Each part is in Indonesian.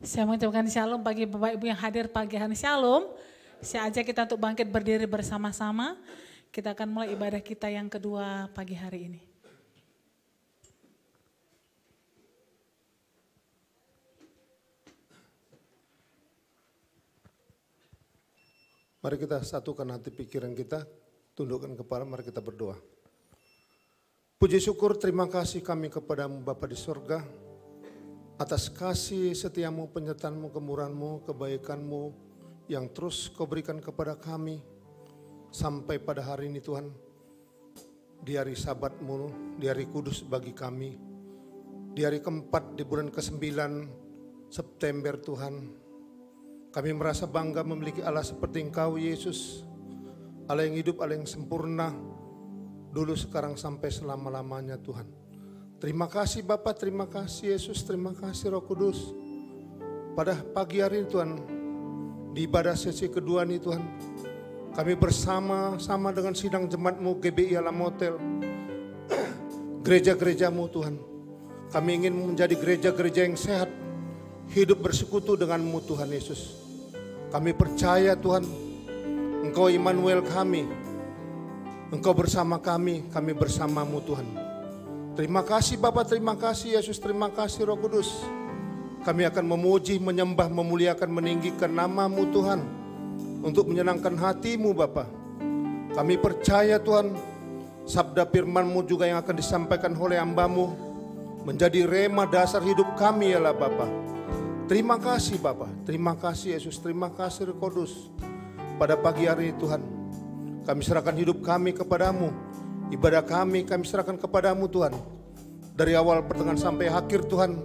Saya mengucapkan shalom bagi Bapak Ibu yang hadir pagi hari shalom. Saya ajak kita untuk bangkit berdiri bersama-sama. Kita akan mulai ibadah kita yang kedua pagi hari ini. Mari kita satukan hati pikiran kita, tundukkan kepala, mari kita berdoa. Puji syukur terima kasih kami kepadamu Bapa di surga, atas kasih setiamu, penyertaanmu, kemurahanmu, kebaikanmu yang terus kau berikan kepada kami sampai pada hari ini Tuhan. Di hari sabatmu, di hari kudus bagi kami, di hari keempat di bulan ke-9 September Tuhan. Kami merasa bangga memiliki Allah seperti Engkau Yesus, Allah yang hidup, Allah yang sempurna, dulu sekarang sampai selama-lamanya Tuhan. Terima kasih Bapa, terima kasih Yesus, terima kasih Roh Kudus. Pada pagi hari ini Tuhan, di ibadah sesi kedua ini Tuhan, kami bersama-sama dengan sidang jemaat-Mu GBI Alam Hotel, gereja-gereja-Mu Tuhan. Kami ingin menjadi gereja-gereja yang sehat, hidup bersekutu dengan-Mu Tuhan Yesus. Kami percaya Tuhan, Engkau Immanuel kami, Engkau bersama kami bersama-Mu Tuhan. Terima kasih Bapa, terima kasih Yesus, terima kasih Roh Kudus. Kami akan memuji, menyembah, memuliakan, meninggikan nama-Mu Tuhan, untuk menyenangkan hati-Mu Bapa. Kami percaya Tuhan, sabda firman-Mu juga yang akan disampaikan oleh hamba-Mu menjadi rema dasar hidup kami ya Bapa. Terima kasih Bapa, terima kasih Yesus, terima kasih Roh Kudus. Pada pagi hari ini Tuhan, kami serahkan hidup kami kepadamu, ibadah kami serahkan kepadamu Tuhan. Dari awal pertengahan sampai akhir Tuhan,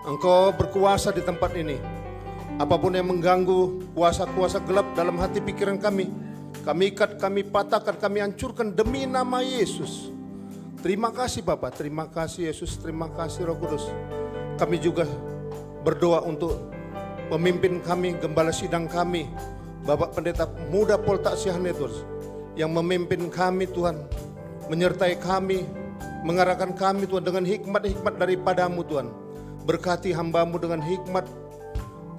Engkau berkuasa di tempat ini. Apapun yang mengganggu kuasa-kuasa gelap dalam hati pikiran kami ikat, kami patahkan, kami hancurkan demi nama Yesus. Terima kasih Bapa, terima kasih Yesus, terima kasih Roh Kudus. Kami juga berdoa untuk pemimpin kami, gembala sidang kami, Bapak Pendeta Muda Poltak Sihanetus, yang memimpin kami Tuhan, menyertai kami, mengarahkan kami Tuhan dengan hikmat-hikmat daripada-Mu Tuhan. Berkati hamba-Mu dengan hikmat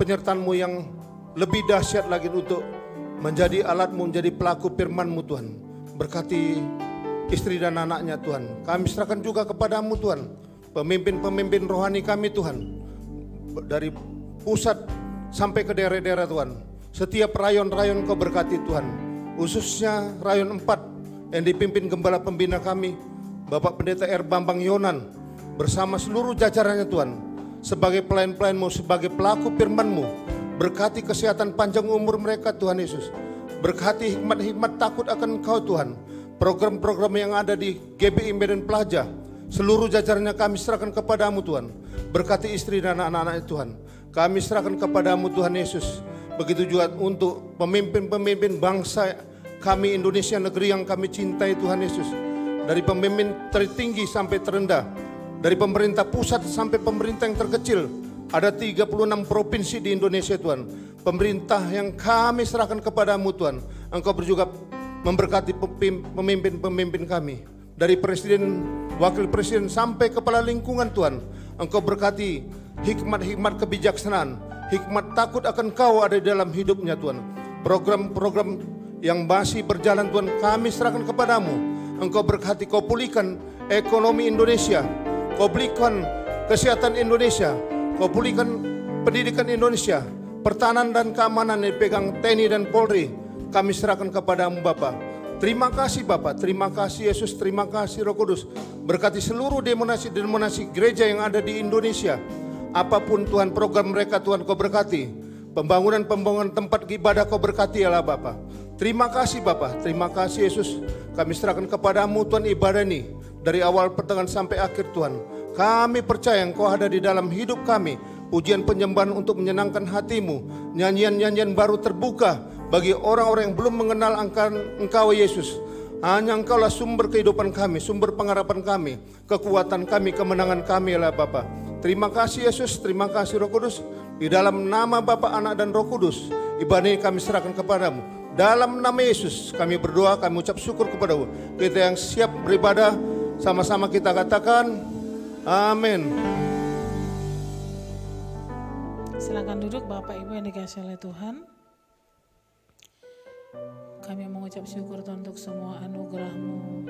penyertaan-Mu yang lebih dahsyat lagi untuk menjadi alat-Mu, menjadi pelaku firman-Mu Tuhan. Berkati istri dan anaknya Tuhan. Kami serahkan juga kepada-Mu Tuhan, pemimpin-pemimpin rohani kami Tuhan, dari pusat sampai ke daerah-daerah Tuhan. Setiap rayon-rayon Kau berkati Tuhan, khususnya rayon 4 yang dipimpin gembala pembina kami, Bapak Pendeta R. Bambang Yonan, bersama seluruh jajarannya Tuhan, sebagai pelayan-pelayan-Mu, sebagai pelaku firman-Mu. Berkati kesehatan panjang umur mereka Tuhan Yesus. Berkati hikmat-hikmat takut akan Engkau Tuhan. Program-program yang ada di GBI Medan Plaza, seluruh jajarannya kami serahkan kepada-Mu Tuhan. Berkati istri dan anak-anak Tuhan, kami serahkan kepada-Mu Tuhan Yesus. Begitu juga untuk pemimpin-pemimpin bangsa kami Indonesia, negeri yang kami cintai Tuhan Yesus. Dari pemimpin tertinggi sampai terendah, dari pemerintah pusat sampai pemerintah yang terkecil. Ada 36 provinsi di Indonesia Tuhan. Pemerintah yang kami serahkan kepada-Mu Tuhan. Engkau juga memberkati pemimpin-pemimpin kami. Dari presiden, wakil presiden sampai kepala lingkungan Tuhan. Engkau berkati hikmat-hikmat kebijaksanaan, hikmat takut akan Kau ada di dalam hidupnya Tuhan. Program-program yang masih berjalan Tuhan kami serahkan kepada-Mu. Engkau berkati, Kau pulihkan ekonomi Indonesia, Kau pulihkan kesehatan Indonesia, Kau pulihkan pendidikan Indonesia, pertahanan dan keamanan yang dipegang TNI dan Polri. Kami serahkan kepada-Mu Bapa. Terima kasih Bapa, terima kasih Yesus, terima kasih Roh Kudus. Berkati seluruh denominasi gereja yang ada di Indonesia. Apapun Tuhan program mereka Tuhan Kau berkati. Pembangunan tempat ibadah Kau berkati ya Bapa. Terima kasih Bapa, terima kasih Yesus. Kami serahkan kepada-Mu Tuhan ibadah ini, dari awal pertengahan sampai akhir Tuhan. Kami percaya Engkau ada di dalam hidup kami. Pujian penyembahan untuk menyenangkan hati-Mu. Nyanyian-nyanyian baru terbuka bagi orang-orang yang belum mengenal Engkau Yesus. Hanya Engkaulah sumber kehidupan kami, sumber pengharapan kami, kekuatan kami, kemenangan kami ya Bapa. Terima kasih Yesus, terima kasih Roh Kudus. Di dalam nama Bapa, Anak dan Roh Kudus, ibadah ini kami serahkan kepada-Mu. Dalam nama Yesus kami berdoa, kami ucap syukur kepada-Mu. Kita yang siap beribadah, sama-sama kita katakan amin. Silakan duduk Bapak Ibu yang dikasihi oleh Tuhan. Kami mengucap syukur Tuhan untuk semua anugerah-Mu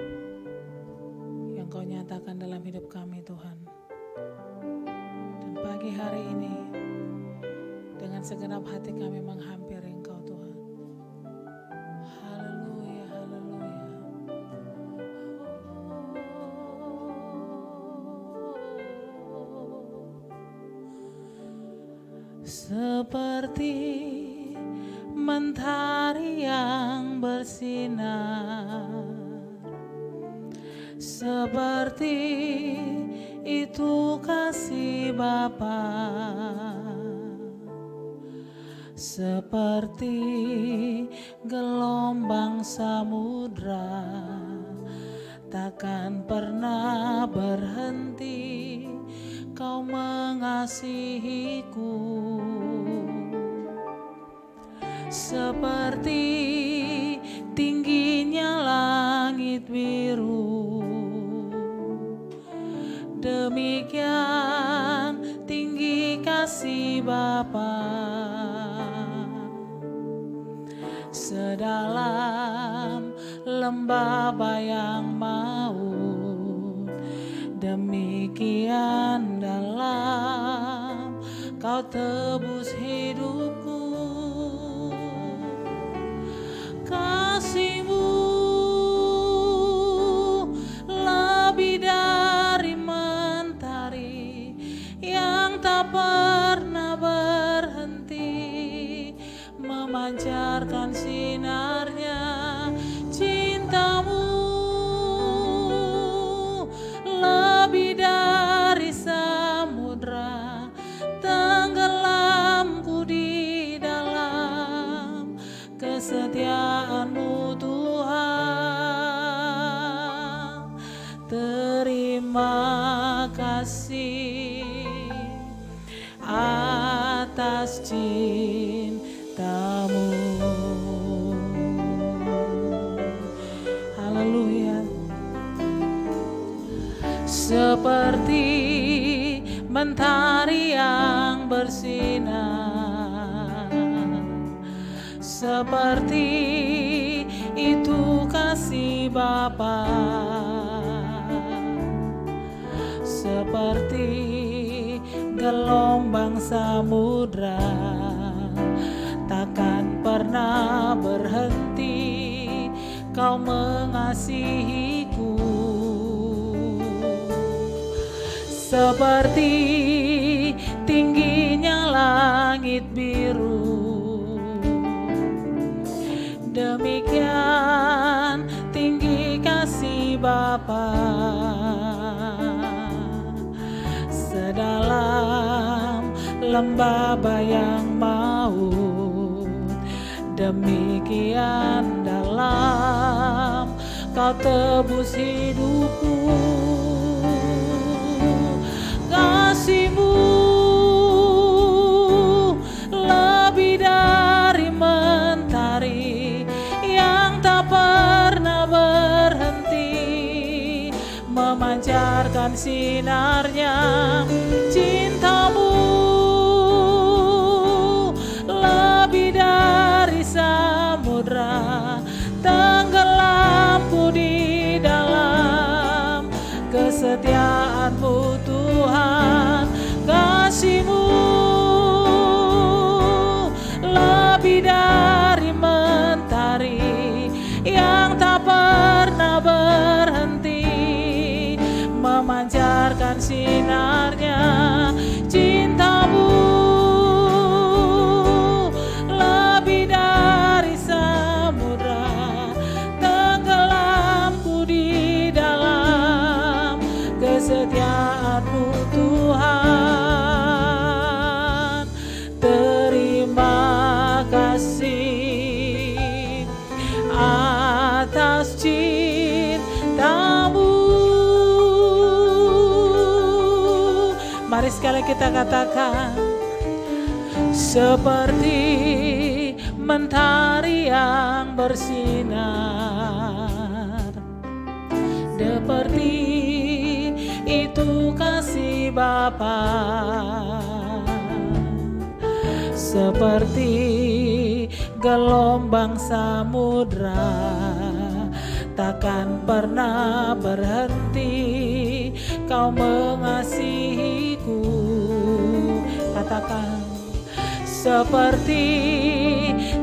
yang Kau nyatakan dalam hidup kami Tuhan. Dan pagi hari ini dengan segenap hati kami menghampiri Engkau Tuhan. Haleluya, haleluya. Seperti mentari yang bersinar, seperti itu kasih Bapa, seperti gelombang samudra takkan pernah berhenti Kau mengasihiku. Seperti tingginya langit biru, demikian tinggi kasih Bapa. Sedalam lembah bayang maut, demikian dalam Kau tebus hidupku. Kasih-Mu lebih dari mentari yang tak pernah berhenti memancarkan sinarnya. Cinta-Mu lebih dari samudra, tenggelamku di dalam kesetiaan-Mu Tuhan. Terima kasih atas cinta-Mu. Haleluya. Seperti mentari yang bersinar, seperti itu kasih Bapa, seperti gelombang samudra takkan pernah berhenti Kau mengasihiku. Seperti tingginya langit biru, demikian tinggi kasih Bapa. Sedalam lembah bayang maut, demikian dalam Kau tebus hidupku. Kasih-Mu lebih dari mentari yang tak pernah berhenti memancarkan sinarnya. Cinta-Mu lebih dari samudra, tenggelamku di dalam kesetiaan-Mu Tuhan. Kasih-Mu lebih dari mentari yang tak pernah berhenti memancarkan sinarnya. Cinta-Mu lebih dari samudra, tenggelamku di dalam kesetiaan-Mu Tuhan. Terima kasih atas cinta-Mu. Mari sekali kita katakan, seperti mentari yang bersinar, seperti itu kasih Bapa, seperti gelombang samudra, takkan pernah berhenti kau mengasihiku. Katakan, seperti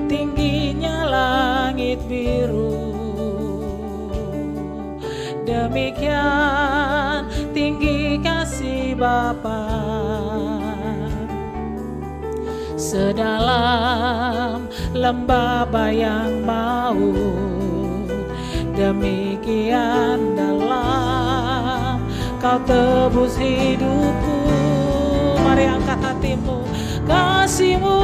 tingginya langit biru, demikian tinggi kasih Bapa. Sedalam lembah bayang maut, demikian dalam kau tebus hidupku. Mari angkat hatimu, kasih-Mu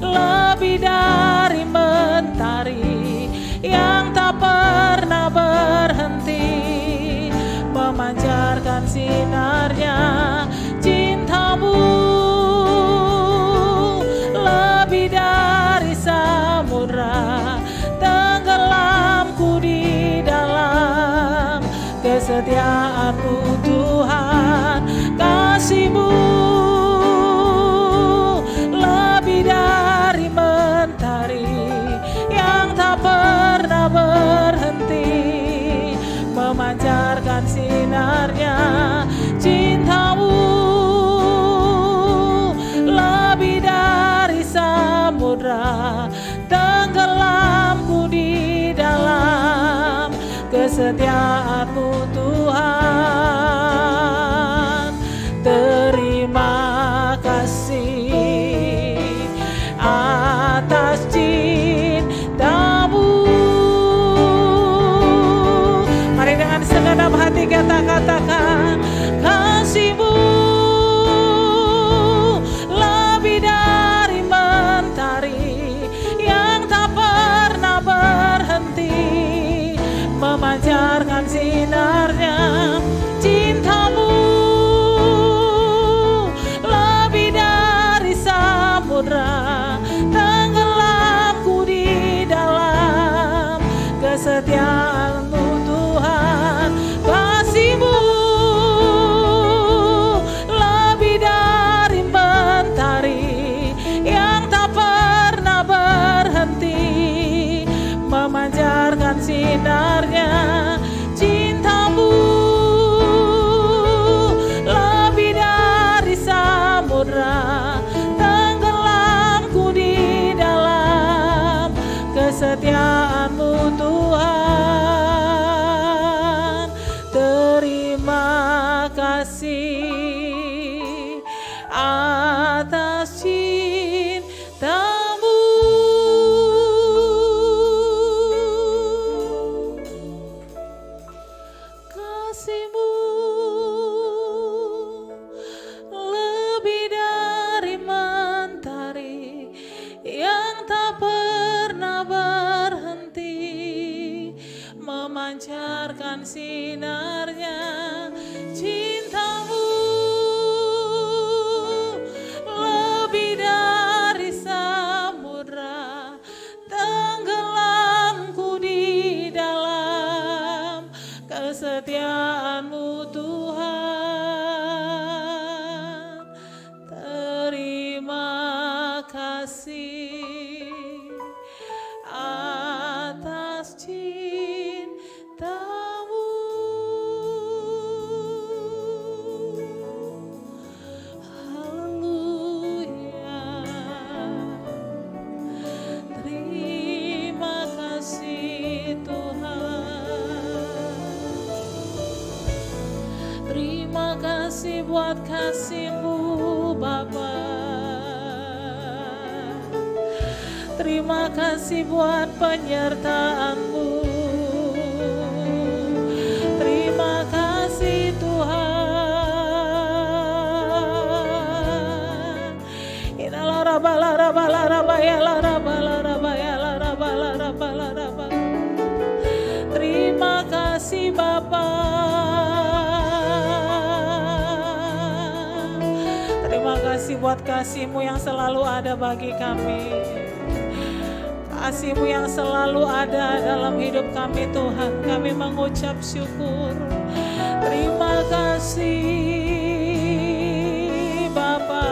lebih dari mentari yang tak pernah berhenti memancarkan sinarnya. Cinta-Mu lebih dari samudra, tenggelamku di dalam kesetiaan-Mu Tuhan. Kasih-Mu lebih dari mentari yang tak pernah berhenti memancarkan sinarnya. Cinta-Mu lebih dari samudra, tenggelamku di dalam kesetiaan-Mu Tuhan. Terima kasih atas cinta-Mu. Mari dengan segenap hati kita katakan, kasih-Mu lebih dari mentari yang tak pernah berhenti memancarkan sinarnya. Cinta-Mu lebih dari samudra, tenggelamku di dalam kesetiaan-Mu Tuhan. Kasih-Mu lebih dari mentari yang tak pernah berhenti memancarkan sinarnya. Cinta-Mu lebih dari samudra, tenggelamku di dalam kesetiaan-Mu Tuhan. Terima kasih atas cinta-Mu. Kasih-Mu lebih dari mentari yang tak pernah berhenti memancarkan sinarnya. Cinta-Mu lebih dari samudra, tenggelamku di dalam kesetiaan-Mu Tuhan. Terima kasih atas cinta-Mu. Haleluya. Terima kasih Tuhan. Terima kasih buat kasih-Mu Bapa. Terima kasih buat penyertaan-Mu. Terima kasih Tuhan. Terima kasih Bapa. Terima kasih buat kasih-Mu yang selalu ada bagi kami. Kasih-Mu yang selalu ada dalam hidup kami Tuhan. Kami mengucap syukur. Terima kasih Bapa.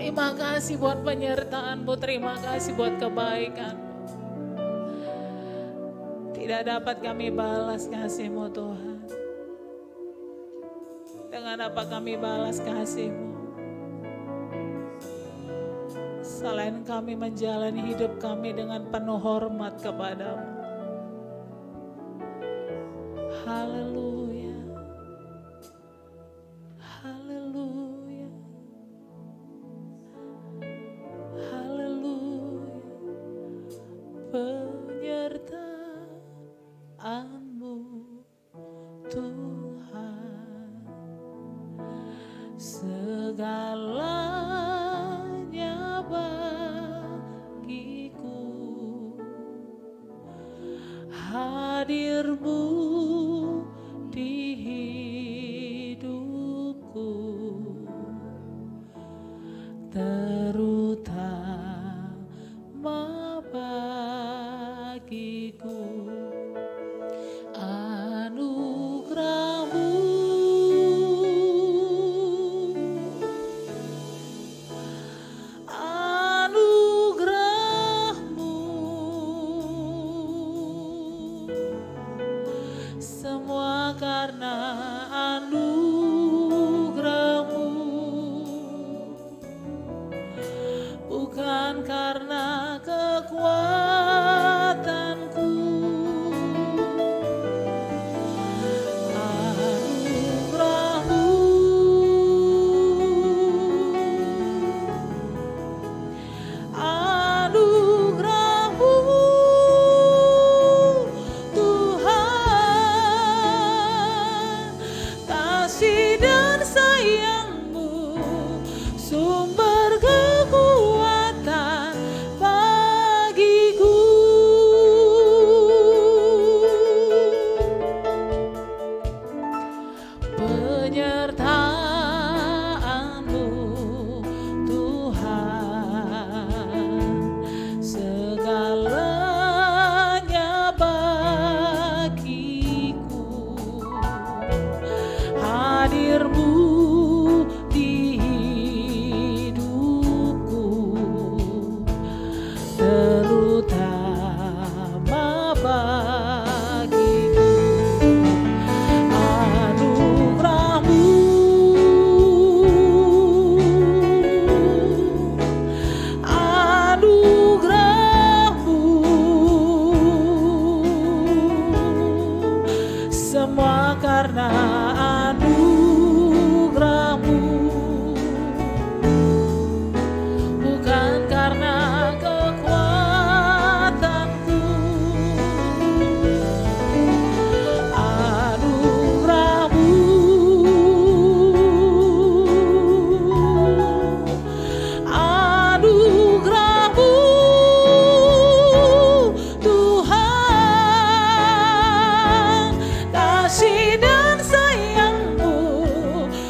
Terima kasih buat penyertaan-Mu, terima kasih buat kebaikan. Tidak dapat kami balas kasih-Mu Tuhan. Dengan apa kami balas kasih-Mu? Selain kami menjalani hidup kami dengan penuh hormat kepadamu. Haleluya. Haleluya. Haleluya. Penyertaan-Mu Tuhan. Segalanya bagiku. Hadir-Mu di hidupku, terutama bagiku. Anugerah-Mu, anugerah-Mu, semua karena anugerah-Mu, bukan karena kekuatanku. Anugerah-Mu, anugerah-Mu Tuhan, kasih dan sayang-Mu, sumber kekuatan bagiku. Penyertaan-Mu Tuhan, segalanya bagiku. Hadir-Mu di hidupku, terutama bagiku. Anugerah-Mu, anugerah-Mu, semua karena anugerah-Mu, bukan karena kekuatanku. Anugerah-Mu, anugerah-Mu Tuhan, kasih dan sayang-Mu,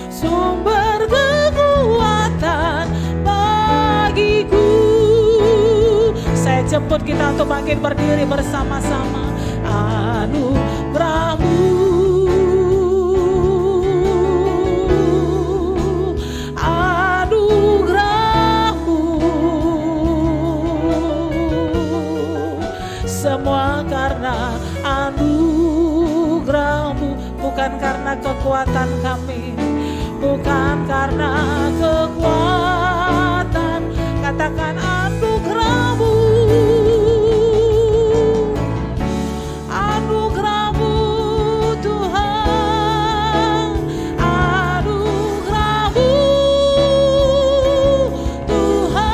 sumber kekuatan bagiku. Saya jemput kita untuk bangkit berdiri bersama-sama. Anugerah-Mu, anugerah-Mu, semua karena anugerah-Mu, bukan karena kekuatan kami, bukan karena kekuatan. Katakan anugerah-Mu, anugerah-Mu Tuhan, anugerah-Mu Tuhan,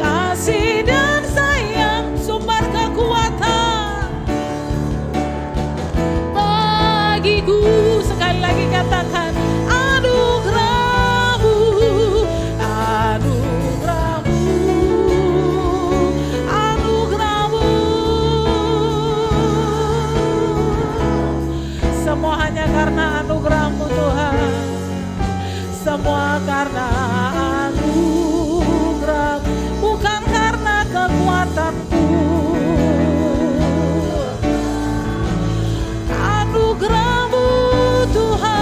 kasih dan sayang, sumber kekuatan bagiku. Sekali lagi katakan anugerah-Mu, anugerah-Mu, anugerah-Mu, semua hanya karena anugerah-Mu Tuhan, semua karena anugerah-Mu, bukan karena kekuatanku. Anugerah-Mu Tuhan,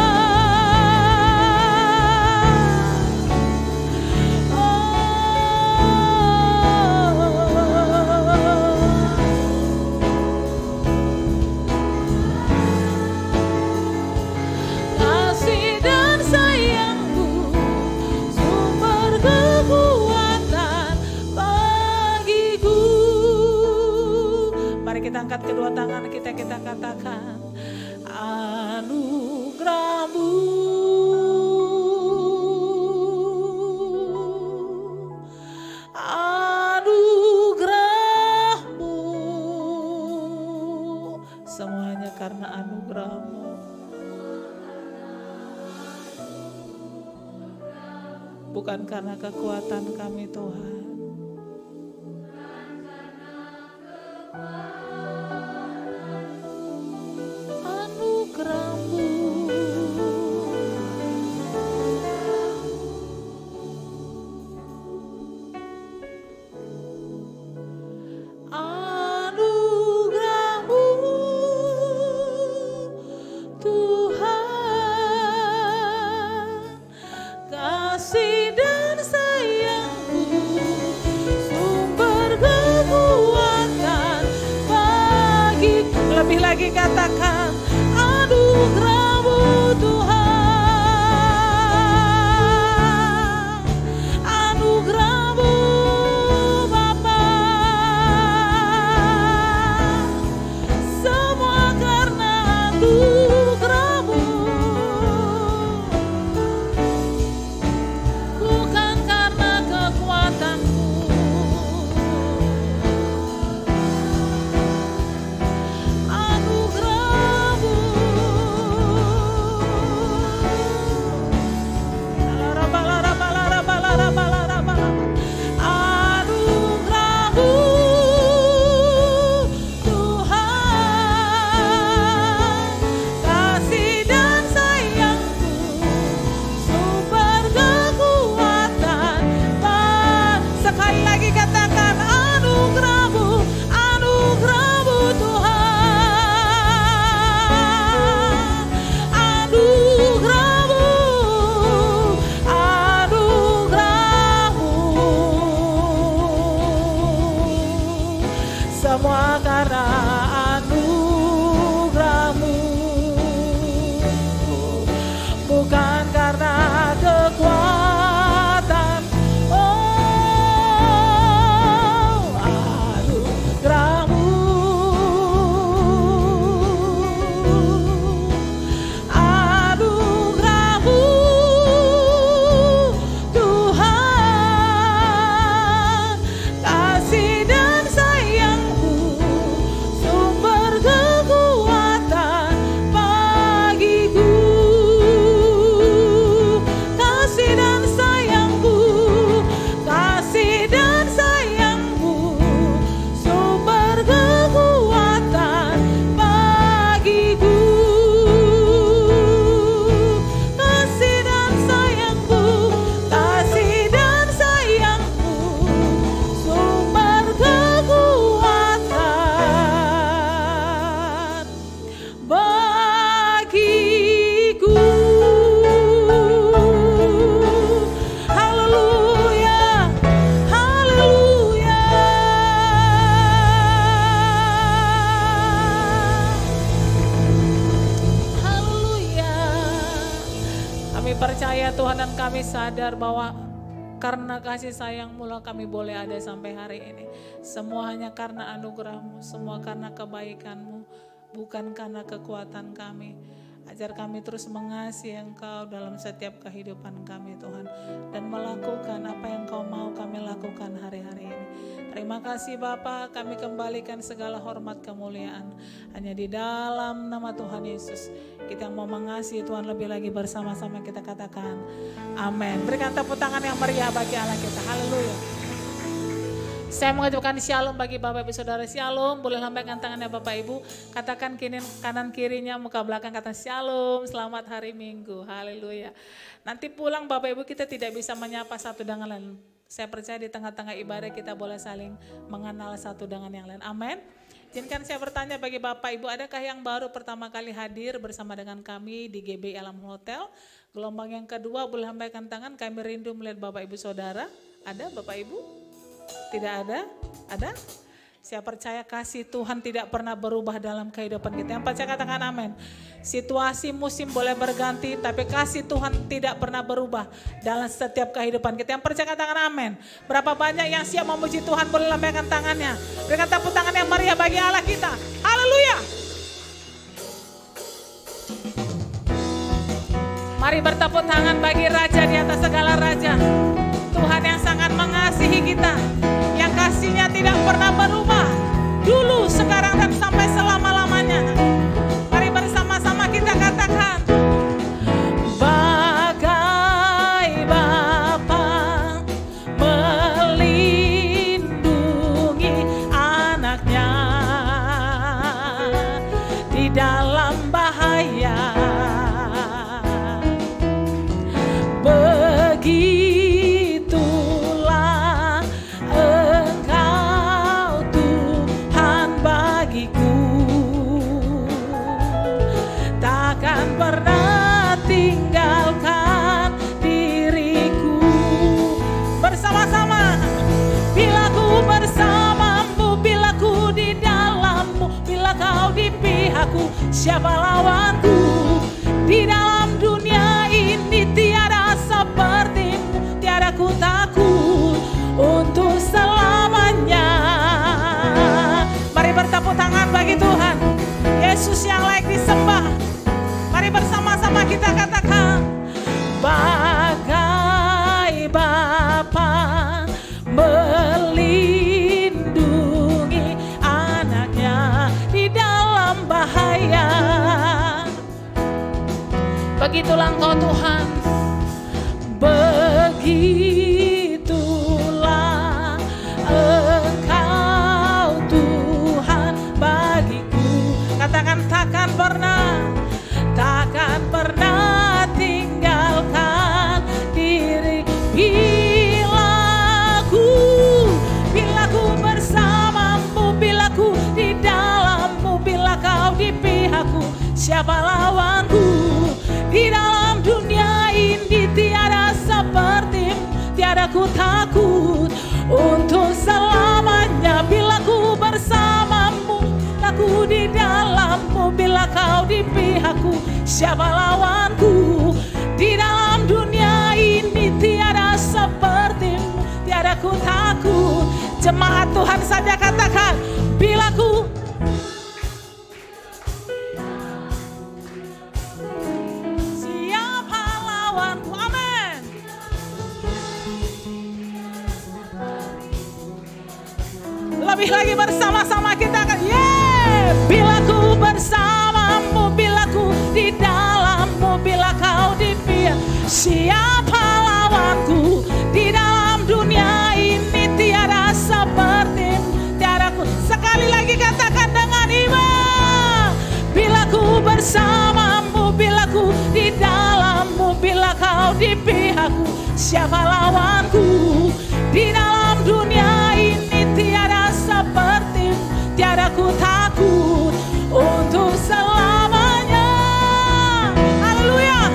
angkat kedua tangan kita katakan anugerah-Mu. Anugerah-Mu, semuanya karena anugerah-Mu. Bukan karena kekuatan kami Tuhan. Anugerah-Mu. Anugerah-Mu, Tuhan, kasih dan sayang-Mu, sumber kekuatan bagi. Lebih lagi katakan anugerah-Mu Tuhan, anugerah-Mu Bapa, semua karena anugerah-Mu, bukan karena kekuatan-Mu. Anugerah-Mu, anugerah-Mu Tuhan, kasih dan sayang-Mu, sumber kekuatan. Sekali lagi katakan anugerah-Mu, anugerah-Mu Tuhan, anugerah-Mu, anugerah-Mu, semua karena anugerah-Mu, bukan karena kekuatan. Oh, anugerah-Mu, anugerah-Mu Tuhan, kasih dan sayang-Mu, sumber kekuatan bagiku. Kasih dan sayang-Mu, kasih dan sayang-Mu, sumber kekuatan bagiku. Kasih dan sayang-Mu, kasih dan sayang-Mu, sumber kekuatan bagiku. Haleluya, haleluya. Haleluya. Kami percaya Tuhan dan kami sadar bahwa karena kasih sayang-Mu lah kami boleh ada sampai hari ini. Semua hanya karena anugerah-Mu, semua karena kebaikan-Mu, bukan karena kekuatan kami. Ajar kami terus mengasihi Engkau dalam setiap kehidupan kami Tuhan, dan melakukan apa yang Kau mau kami lakukan hari-hari ini. Terima kasih Bapa, kami kembalikan segala hormat kemuliaan hanya di dalam nama Tuhan Yesus. Kita mau mengasihi Tuhan lebih lagi, bersama-sama kita katakan amin. Berikan tepuk tangan yang meriah bagi Allah kita. Haleluya. Saya mengucapkan shalom bagi Bapak Ibu Saudara. Shalom, boleh lambaikan tangannya Bapak Ibu. Katakan kanan kirinya, muka belakang, kata shalom, selamat hari Minggu. Haleluya. Nanti pulang Bapak Ibu kita tidak bisa menyapa satu dengan lain. Saya percaya di tengah-tengah ibadah kita boleh saling mengenal satu dengan yang lain. Amin. Izinkan saya bertanya bagi Bapak Ibu, adakah yang baru pertama kali hadir bersama dengan kami di GB Alam Hotel? Gelombang yang kedua boleh lambaikan tangan, kami rindu melihat Bapak Ibu Saudara. Ada Bapak Ibu? Tidak ada? Ada? Saya percaya kasih Tuhan tidak pernah berubah dalam kehidupan kita. Yang percaya katakan amin. Situasi musim boleh berganti, tapi kasih Tuhan tidak pernah berubah dalam setiap kehidupan kita. Yang percaya katakan amin. Berapa banyak yang siap memuji Tuhan, boleh lambaikan tangannya. Berikan tepuk tangan yang meriah bagi Allah kita. Haleluya. Mari bertepuk tangan bagi Raja di atas segala raja. Tuhan yang sangat mengasihi kita, yang kasihnya tidak pernah berubah, dulu, sekarang, dan sampai selama-lamanya. Mari bersama-sama kita katakan, bagai Bapa melindungi anaknya di dalam bahaya, begitulah Engkau Tuhan bagiku, takkan pernah tinggalkan diriku. Bersama-sama, bila ku bersamamu, bila ku di dalammu, bila kau di pihakku, siapa lawanku? Di dalam dunia ini tiada sepertimu, tiada ku takut untuk selamanya. Mari bertepuk tangan bagi Tuhan Yesus yang layak disembah. Mari bersama-sama kita katakan, bagai Bapa melindungi anaknya di dalam bahaya, begitulah Engkau Tuhan, begitulah Engkau Tuhan bagiku. Katakan, takkan pernah tinggalkan diri. Bila ku bersamamu, bila ku di dalammu, bila kau di pihakku, siapa lawanku? Di dalam dunia ini tiada sepertimu, tiada ku takut untuk selamanya. Bila ku bersamamu, aku di dalammu, bila kau di pihakku, siapa lawanku? Di dalam dunia ini tiada sepertimu, tiada ku takut. Jemaat Tuhan saja katakan, bila ku lebih lagi bersama-sama kita akan bila ku bersamamu, bila ku di dalammu, bila kau di pihak, siapa lawanku? Di dalam dunia ini tiada sepertimu, tiada ku. Sekali lagi katakan dengan iman, bila ku bersamamu, bila ku di dalammu, bila kau di pihakku, siapa lawanku? Di dalam dunia ini tiada seperti, tiada ku takut untuk selamanya. Haleluya.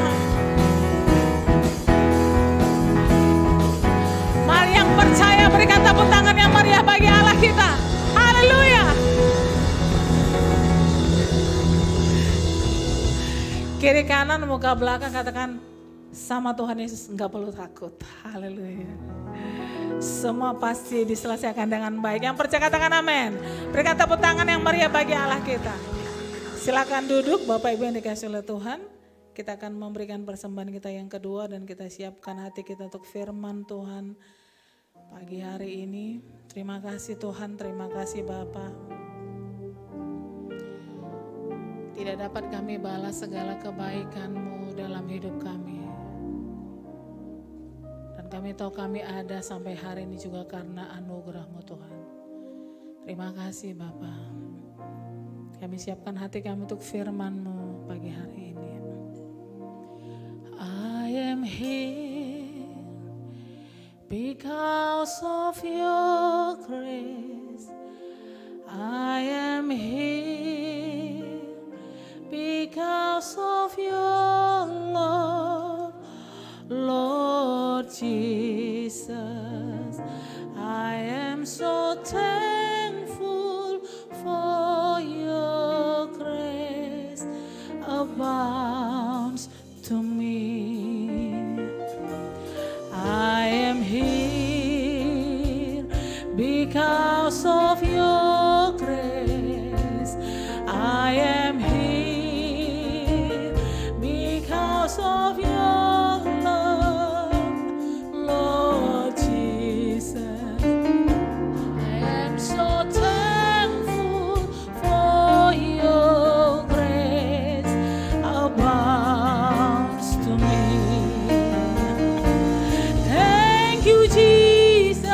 Mari yang percaya berikan tepuk tangan yang meriah bagi Allah kita. Haleluya. Kiri kanan muka belakang katakan, sama Tuhan Yesus enggak perlu takut. Haleluya. Semua pasti diselesaikan dengan baik. Yang percaya katakan amin. Berikan tepuk tangan yang meriah bagi Allah kita. Silakan duduk Bapak Ibu yang dikasihi oleh Tuhan. Kita akan memberikan persembahan kita yang kedua dan kita siapkan hati kita untuk firman Tuhan pagi hari ini. Terima kasih Tuhan, terima kasih Bapa. Tidak dapat kami balas segala kebaikan-Mu dalam hidup kami. Kami tahu kami ada sampai hari ini juga karena anugerah-Mu Tuhan. Terima kasih Bapa. Kami siapkan hati kami untuk firman-Mu pagi hari ini. I am here because of your grace. I am here because of your love. Lord Jesus, I am so thankful because of your grace. I am here because of your love, Lord Jesus. I am so thankful for your grace abounds to me. Thank you, Jesus,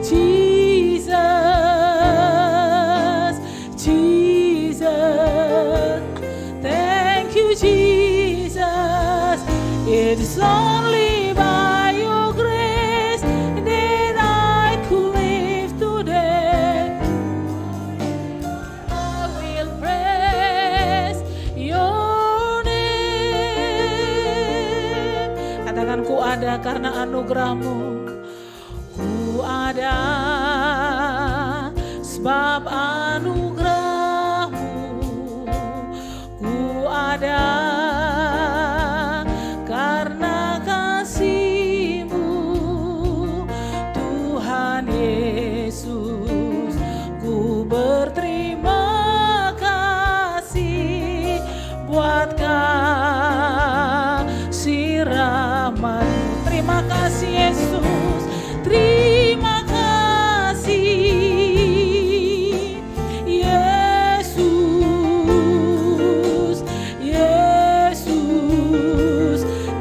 Jesus, Jesus. Thank you, Jesus. It's only by your grace that I could live today. I will praise your name. Katakan, ku ada karena anugerahmu. Ku ada sebab anugerahmu. Ku ada karena kasih-Mu, Tuhan Yesus. Ku berterima kasih buat kasih rahmat-Mu. Terima kasih Yesus, terima kasih Yesus, Yesus.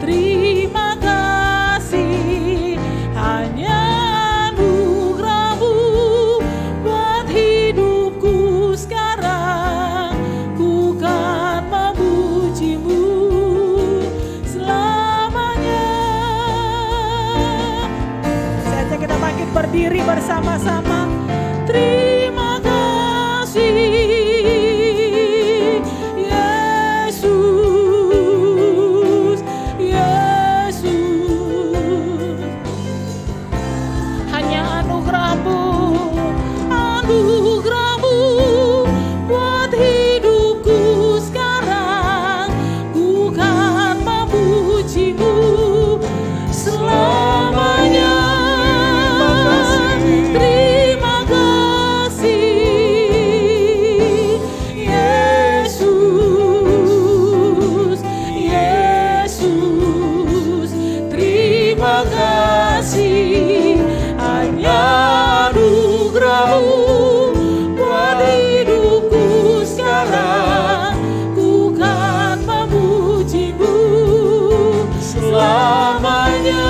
Terima kasih, hanya anugerah-Mu buat hidupku sekarang. Ku kan memuji-Mu selamanya. Saatnya kita bangkit berdiri bersama-sama. Terima kasih Yesus, Yesus. Hanya anugerah-Mu, anugerah-Mu buat hidupku sekarang. Ku kan memuji-Mu selamanya. Terima kasih Yesus, Yesus. Terima kasih, hanya anugerah-Mu buat hidupku sekarang. Ku kan memuji-Mu selamanya.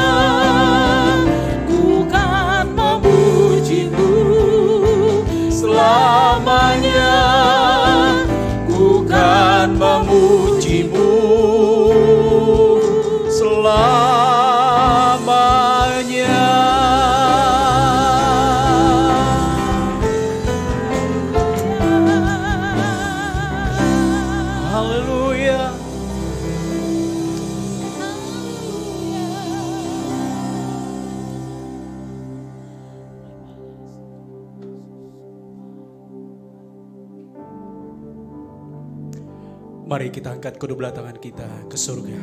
Ku kan memuji-Mu selamanya. Ku kan memuji-Mu selamanya. Haleluya. Mari kita angkat kedua belah tangan kita ke surga.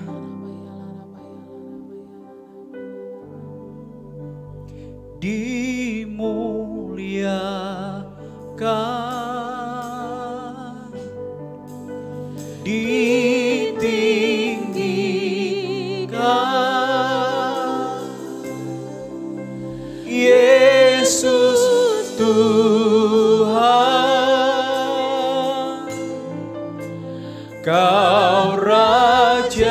Dimuliakan, ditinggikan, Yesus Tuhan. Kau Rajaku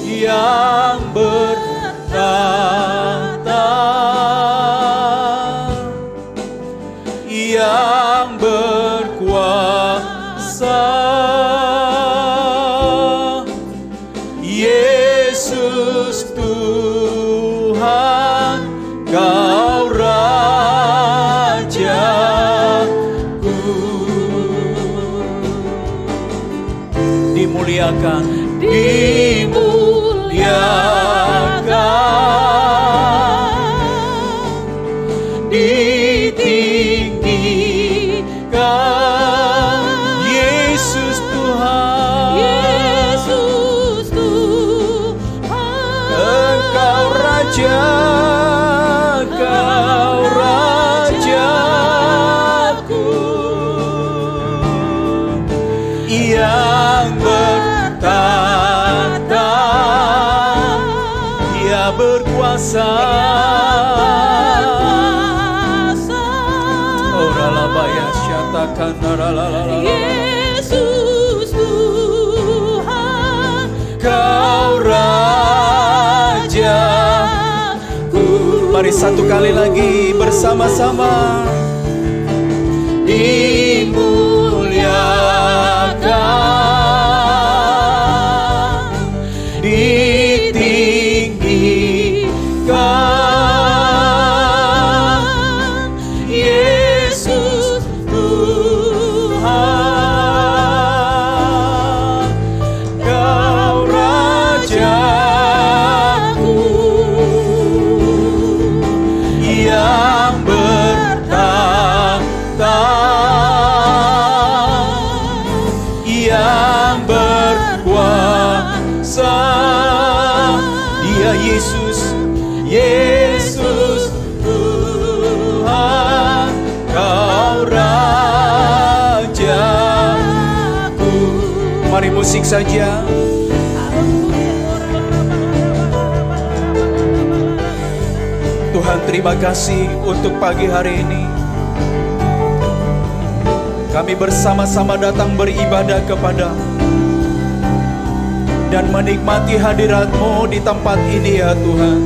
yang bertahta, yang berkuasa, Yesus Tuhan. Kau Rajaku. Dimuliakan, dimuliakan, ditinggikan, Yesus Tuhan. Yesus Tuhan. yang bertata, Dia berkuasa. Oralabaya syatakan Yesus Tuhan, Kau Rajaku. Mari satu kali lagi bersama-sama. Dimuliakan, ditinggikan, Yesus Tuhan, Kau Rajaku yang bertahta, yang berkuasa. Dia Yesus, Yesus Tuhan, Kau Rajaku. Mari musik saja. Tuhan, terima kasih untuk pagi hari ini. Kami bersama-sama datang beribadah kepada-Mu dan menikmati hadirat-Mu di tempat ini ya Tuhan.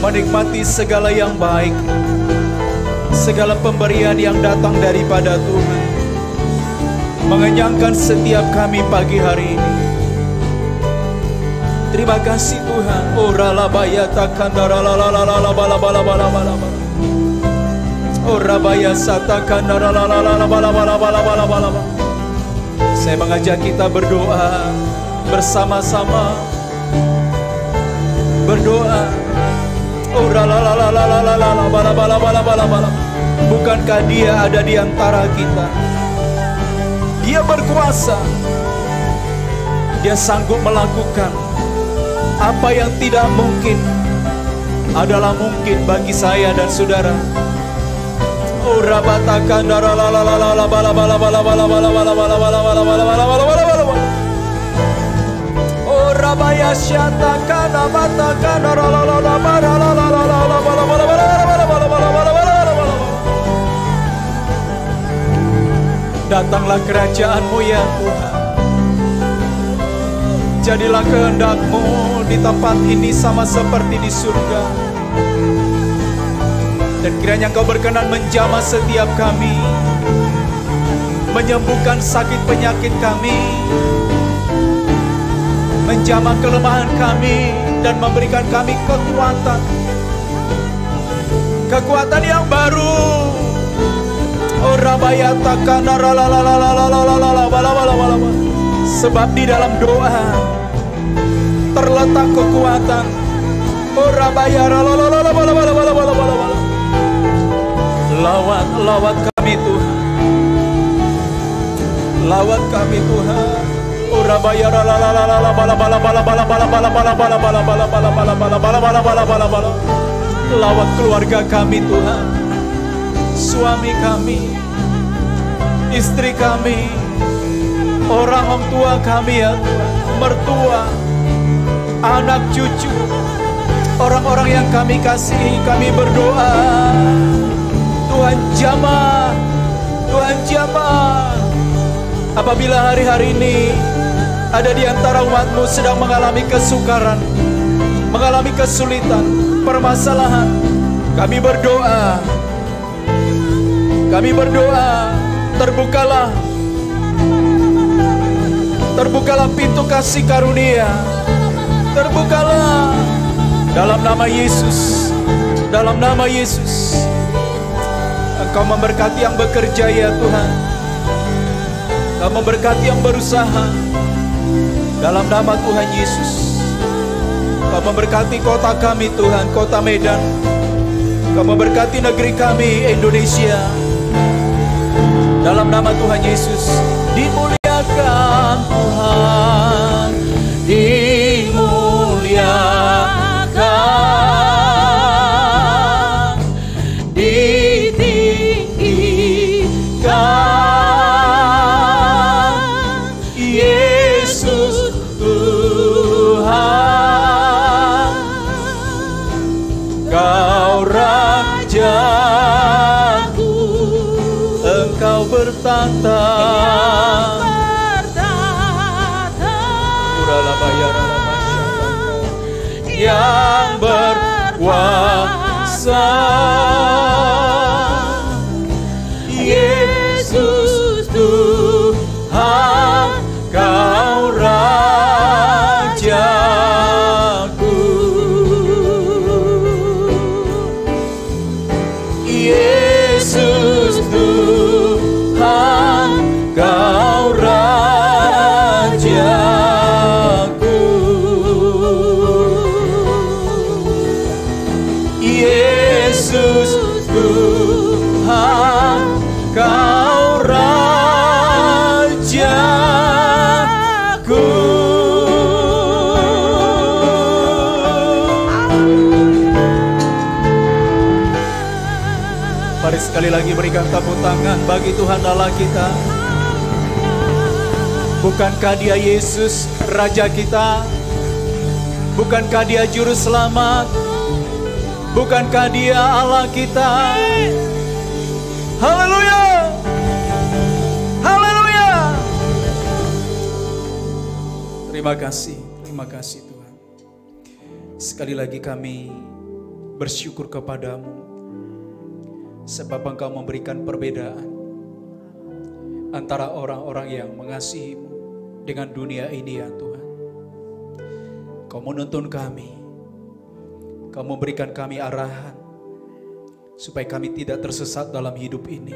Menikmati segala yang baik, segala pemberian yang datang daripada Tuhan, mengenyangkan setiap kami pagi hari ini. Terima kasih Tuhan. Oralabaya takandaralalalalabalabalabalabalabalabala. Orabaya satakandaralalalalabalabalabalabalabalabala. Saya mengajak kita berdoa bersama-sama. Berdoa. Oralalalalalalalabalabalabalabalabala. Bukankah Dia ada di antara kita? Dia berkuasa. Dia sanggup melakukan apa yang tidak mungkin adalah mungkin bagi saya dan saudara. Oh rabatakan oh rabaya syatakan abatakan datanglah kerajaan-Mu ya Tuhan. Jadilah kehendak-Mu di tempat ini sama seperti di surga. Dan kiranya Engkau berkenan menjamah setiap kami, menyembuhkan sakit penyakit kami, menjamah kelemahan kami, dan memberikan kami kekuatan yang baru. Oh rabaya takana sebab di dalam doa terletak kekuatan. Oh rabaya lawat kami Tuhan, lawat kami Tuhan. Oh rabaya lawat keluarga kami Tuhan, suami kami, istri kami, orang tua kami ya Tuhan, mertua, anak cucu, orang-orang yang kami kasihi. Kami berdoa, Tuhan jamah, Tuhan jamah. Apabila hari-hari ini ada di antara umat-Mu sedang mengalami kesukaran, mengalami kesulitan, permasalahan, kami berdoa, terbukalah pintu kasih karunia, terbukalah dalam nama Yesus, dalam nama Yesus. Engkau memberkati yang bekerja ya Tuhan, Engkau memberkati yang berusaha dalam nama Tuhan Yesus. Engkau memberkati kota kami Tuhan, kota Medan. Engkau memberkati negeri kami Indonesia dalam nama Tuhan Yesus. Dimuliakan Tuhan, dimuliakan, ditinggikan, kuasa. Yesus Tuhan, Kau Rajaku. Yesus Tuhan, Kau Rajaku. Yesus Tuhan, Kau Rajaku. Mari sekali lagi berikan tepuk tangan bagi Tuhan Allah kita. Bukankah Dia Yesus Raja kita? Bukankah Dia Juru Selamat? Bukankah Dia Allah kita? Haleluya! Haleluya! Terima kasih Tuhan. Sekali lagi kami bersyukur kepadamu, sebab Engkau memberikan perbedaan antara orang-orang yang mengasihi-Mu dengan dunia ini ya Tuhan. Kau menuntun kami, Kau memberikan kami arahan, supaya kami tidak tersesat dalam hidup ini.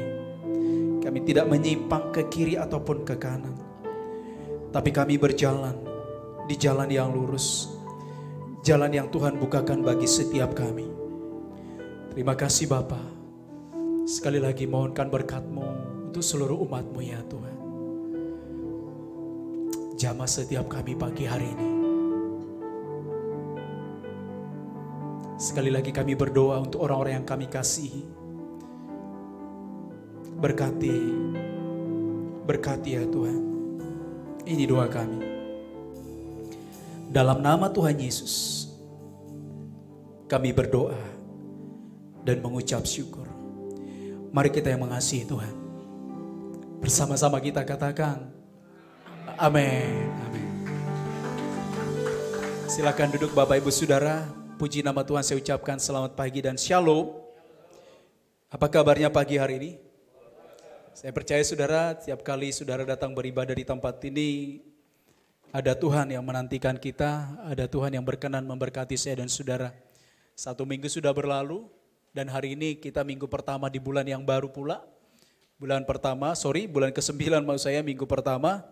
Kami tidak menyimpang ke kiri ataupun ke kanan, tapi kami berjalan di jalan yang lurus, jalan yang Tuhan bukakan bagi setiap kami. Terima kasih Bapa. Sekali lagi mohonkan berkat-Mu untuk seluruh umat-Mu ya Tuhan. Jamah setiap kami pagi hari ini. Sekali lagi kami berdoa untuk orang-orang yang kami kasihi. Berkati ya Tuhan. Ini doa kami. Dalam nama Tuhan Yesus, kami berdoa dan mengucap syukur. Mari kita yang mengasihi Tuhan, bersama-sama kita katakan, amin. Amin. Silakan duduk Bapak Ibu Saudara. Puji nama Tuhan, saya ucapkan selamat pagi dan shalom. Apa kabarnya pagi hari ini? Saya percaya saudara, tiap kali saudara datang beribadah di tempat ini, ada Tuhan yang menantikan kita, ada Tuhan yang berkenan memberkati saya dan saudara. 1 minggu sudah berlalu, dan hari ini kita minggu pertama di bulan yang baru pula. Bulan ke-9 maksud saya, minggu pertama.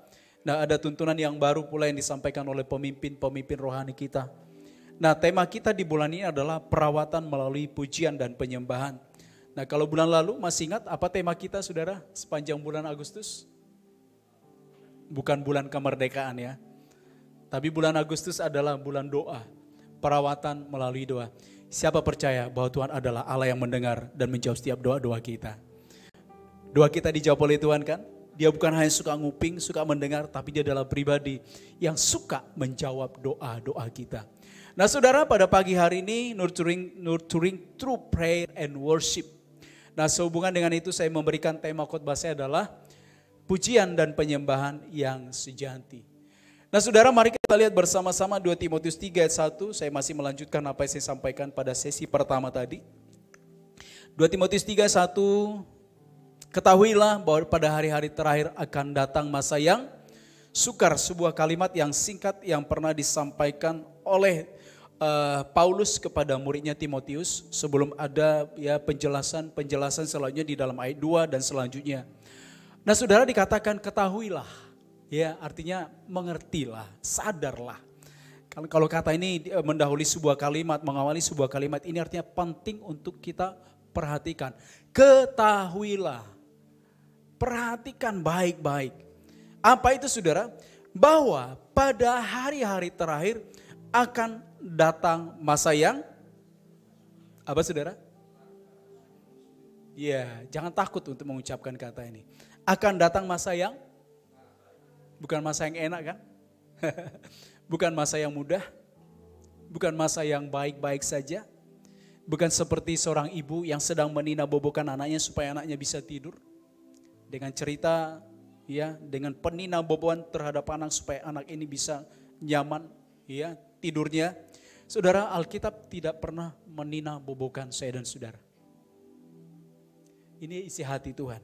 Nah, ada tuntunan yang baru pula yang disampaikan oleh pemimpin rohani kita. Nah, tema kita di bulan ini adalah perawatan melalui pujian dan penyembahan. Nah, kalau bulan lalu masih ingat apa tema kita saudara sepanjang bulan Agustus? Bukan bulan kemerdekaan ya. Tapi bulan Agustus adalah bulan doa. Perawatan melalui doa. Siapa percaya bahwa Tuhan adalah Allah yang mendengar dan menjawab setiap doa-doa kita? Doa kita dijawab oleh Tuhan kan? Dia bukan hanya suka nguping, suka mendengar, tapi dia adalah pribadi yang suka menjawab doa-doa kita. Nah saudara, pada pagi hari ini nurturing through prayer and worship. Nah sehubungan dengan itu saya memberikan tema khotbah saya adalah pujian dan penyembahan yang sejati. Nah saudara, mari kita lihat bersama-sama 2 Timotius 3 ayat 1. Saya masih melanjutkan apa yang saya sampaikan pada sesi pertama tadi. 2 Timotius 3 ayat 1. Ketahuilah bahwa pada hari-hari terakhir akan datang masa yang sukar. Sebuah kalimat yang singkat yang pernah disampaikan oleh Paulus kepada muridnya Timotius sebelum ada ya penjelasan selanjutnya di dalam ayat 2 dan selanjutnya. Nah saudara, dikatakan ketahuilah, ya artinya mengertilah, sadarlah. Kalau kata ini mendahului sebuah kalimat, mengawali sebuah kalimat, ini artinya penting untuk kita perhatikan. Ketahuilah, perhatikan baik-baik. Apa itu saudara? Bahwa pada hari-hari terakhir akan datang masa yang apa saudara? Ya, jangan takut untuk mengucapkan kata ini. Akan datang masa yang bukan masa yang enak kan? Bukan masa yang mudah. Bukan masa yang baik-baik saja. Bukan seperti seorang ibu yang sedang menina-bobokan anaknya supaya anaknya bisa tidur. Dengan cerita ya, dengan penina-bobokan terhadap anak supaya anak ini bisa nyaman ya tidurnya. Saudara, Alkitab tidak pernah menina bobokan saya dan saudara. Ini isi hati Tuhan.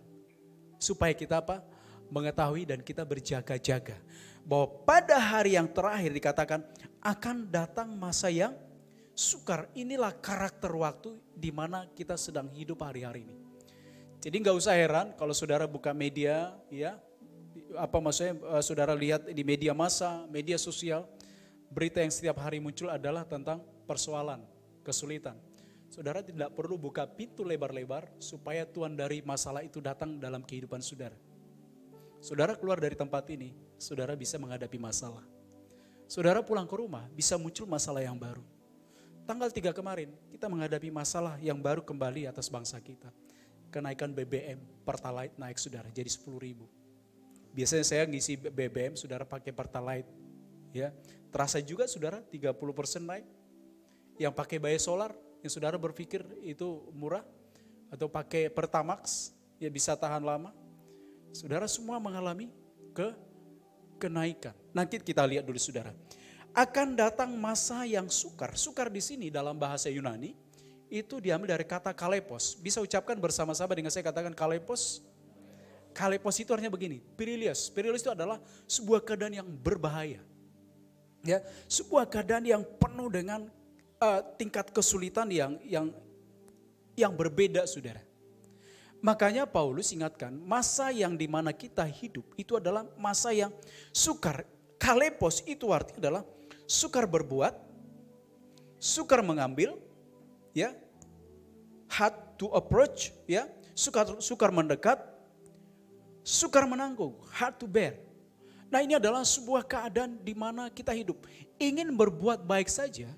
Supaya kita apa? Mengetahui dan kita berjaga-jaga. Bahwa pada hari yang terakhir dikatakan akan datang masa yang sukar. Inilah karakter waktu di mana kita sedang hidup hari-hari ini. Jadi nggak usah heran kalau saudara buka media, ya, apa maksudnya saudara lihat di media massa, media sosial, berita yang setiap hari muncul adalah tentang persoalan, kesulitan. Saudara tidak perlu buka pintu lebar-lebar supaya Tuhan dari masalah itu datang dalam kehidupan saudara. Saudara keluar dari tempat ini, saudara bisa menghadapi masalah. Saudara pulang ke rumah, bisa muncul masalah yang baru. Tanggal 3 kemarin, kita menghadapi masalah yang baru kembali atas bangsa kita. Kenaikan BBM, Pertalite naik saudara, jadi 10.000. Biasanya saya ngisi BBM, saudara pakai Pertalite. Ya, terasa juga saudara 30% naik. Yang pakai biosolar, yang saudara berpikir itu murah. Atau pakai Pertamax, ya bisa tahan lama. Saudara semua mengalami kenaikan. Nanti kita lihat dulu saudara. Akan datang masa yang sukar. Sukar di sini dalam bahasa Yunani itu diambil dari kata kalepos. Bisa ucapkan bersama-sama dengan saya katakan kalepos. Kalepos itu artinya begini, pirilios. Pirilios itu adalah sebuah keadaan yang berbahaya. Ya, sebuah keadaan yang penuh dengan tingkat kesulitan yang berbeda saudara. Makanya Paulus ingatkan masa yang dimana kita hidup itu adalah masa yang sukar. Kalepos itu artinya adalah sukar berbuat, sukar mengambil, ya, hard to approach, ya, sukar mendekat, sukar menanggung, hard to bear. Nah ini adalah sebuah keadaan di mana kita hidup. Ingin berbuat baik saja,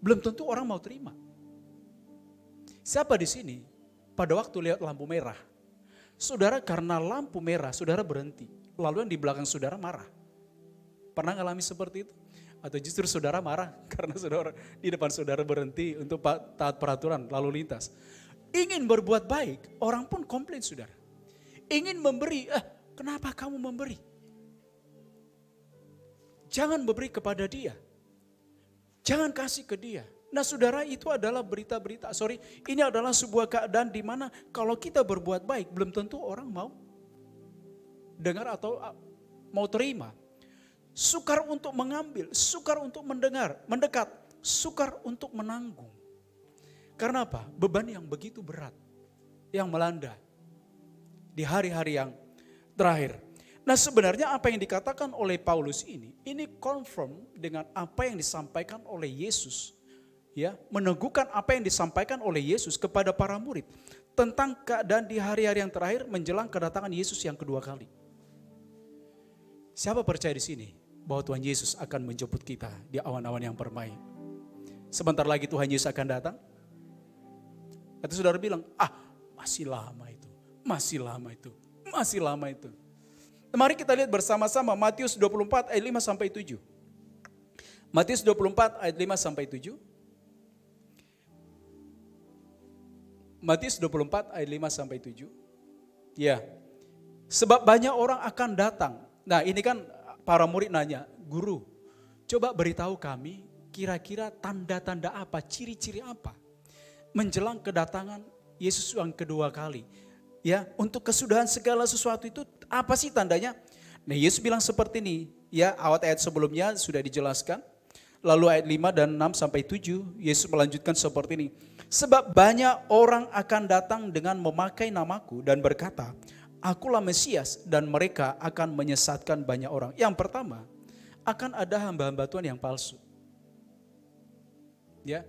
belum tentu orang mau terima. Siapa di sini pada waktu lihat lampu merah, saudara karena lampu merah saudara berhenti, lalu yang di belakang saudara marah. Pernah ngalami seperti itu? Atau justru saudara marah karena saudara di depan saudara berhenti untuk taat peraturan lalu lintas. Ingin berbuat baik, orang pun komplain saudara. Ingin memberi, kenapa kamu memberi? Jangan memberi kepada dia. Jangan kasih ke dia. Nah saudara itu adalah ini adalah sebuah keadaan di mana kalau kita berbuat baik belum tentu orang mau dengar atau mau terima. Sukar untuk mengambil, sukar untuk mendekat, sukar untuk menanggung. Karena apa? Beban yang begitu berat yang melanda di hari-hari yang terakhir. Nah sebenarnya apa yang dikatakan oleh Paulus ini confirm dengan apa yang disampaikan oleh Yesus. Ya, meneguhkan apa yang disampaikan oleh Yesus kepada para murid tentang keadaan di hari-hari yang terakhir menjelang kedatangan Yesus yang kedua kali. Siapa percaya di sini bahwa Tuhan Yesus akan menjemput kita di awan-awan yang permai? Sebentar lagi Tuhan Yesus akan datang. Atau saudara bilang, masih lama itu, masih lama itu, masih lama itu. Mari kita lihat bersama-sama Matius 24 ayat 5 sampai 7. Matius 24 ayat 5 sampai 7. Matius 24 ayat 5 sampai 7. Ya. Sebab banyak orang akan datang. Nah, ini kan para murid nanya, "Guru, coba beritahu kami kira-kira tanda-tanda apa, ciri-ciri apa menjelang kedatangan Yesus yang kedua kali. Ya, untuk kesudahan segala sesuatu itu apa sih tandanya?" Nah, Yesus bilang seperti ini. Ya, ayat sebelumnya sudah dijelaskan. Lalu ayat 5 dan 6 sampai 7, Yesus melanjutkan seperti ini. Sebab banyak orang akan datang dengan memakai namaku dan berkata, "Akulah Mesias," dan mereka akan menyesatkan banyak orang. Yang pertama, akan ada hamba-hamba Tuhan yang palsu. Ya,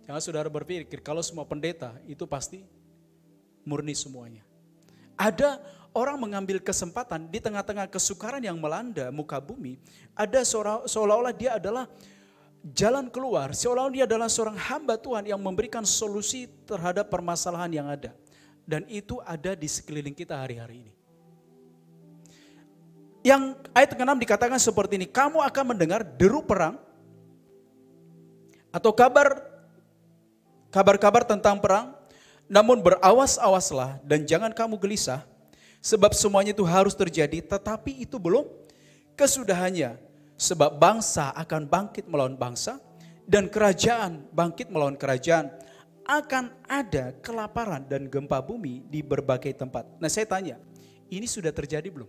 jangan saudara berpikir kalau semua pendeta itu pasti murni semuanya. Ada orang mengambil kesempatan di tengah-tengah kesukaran yang melanda muka bumi. Ada seolah-olah dia adalah jalan keluar, seolah-olah dia adalah seorang hamba Tuhan yang memberikan solusi terhadap permasalahan yang ada. Dan itu ada di sekeliling kita hari-hari ini. Yang ayat ke-6 dikatakan seperti ini, "Kamu akan mendengar deru perang atau kabar-kabar tentang perang, namun berawas-awaslah dan jangan kamu gelisah, sebab semuanya itu harus terjadi, tetapi itu belum kesudahannya. Sebab bangsa akan bangkit melawan bangsa dan kerajaan bangkit melawan kerajaan. Akan ada kelaparan dan gempa bumi di berbagai tempat. Nah saya tanya, ini sudah terjadi belum?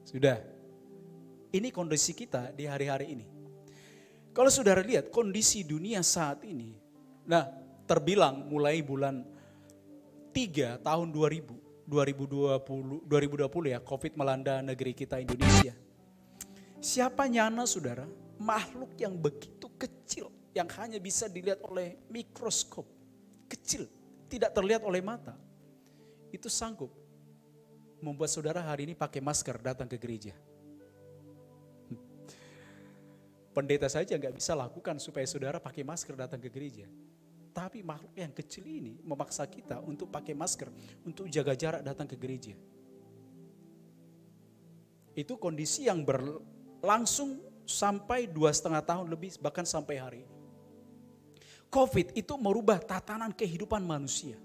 Sudah. Ini kondisi kita di hari-hari ini. Kalau saudara lihat kondisi dunia saat ini, nah terbilang mulai bulan 3 tahun 2020 ya, COVID melanda negeri kita Indonesia. Siapa nyana saudara, makhluk yang begitu kecil, yang hanya bisa dilihat oleh mikroskop, kecil, tidak terlihat oleh mata, itu sanggup membuat saudara hari ini pakai masker datang ke gereja. Pendeta saja nggak bisa lakukan supaya saudara pakai masker datang ke gereja. Tapi makhluk yang kecil ini memaksa kita untuk pakai masker, untuk jaga jarak datang ke gereja. Itu kondisi yang berlangsung sampai 2,5 tahun lebih, bahkan sampai hari ini. COVID itu merubah tatanan kehidupan manusia.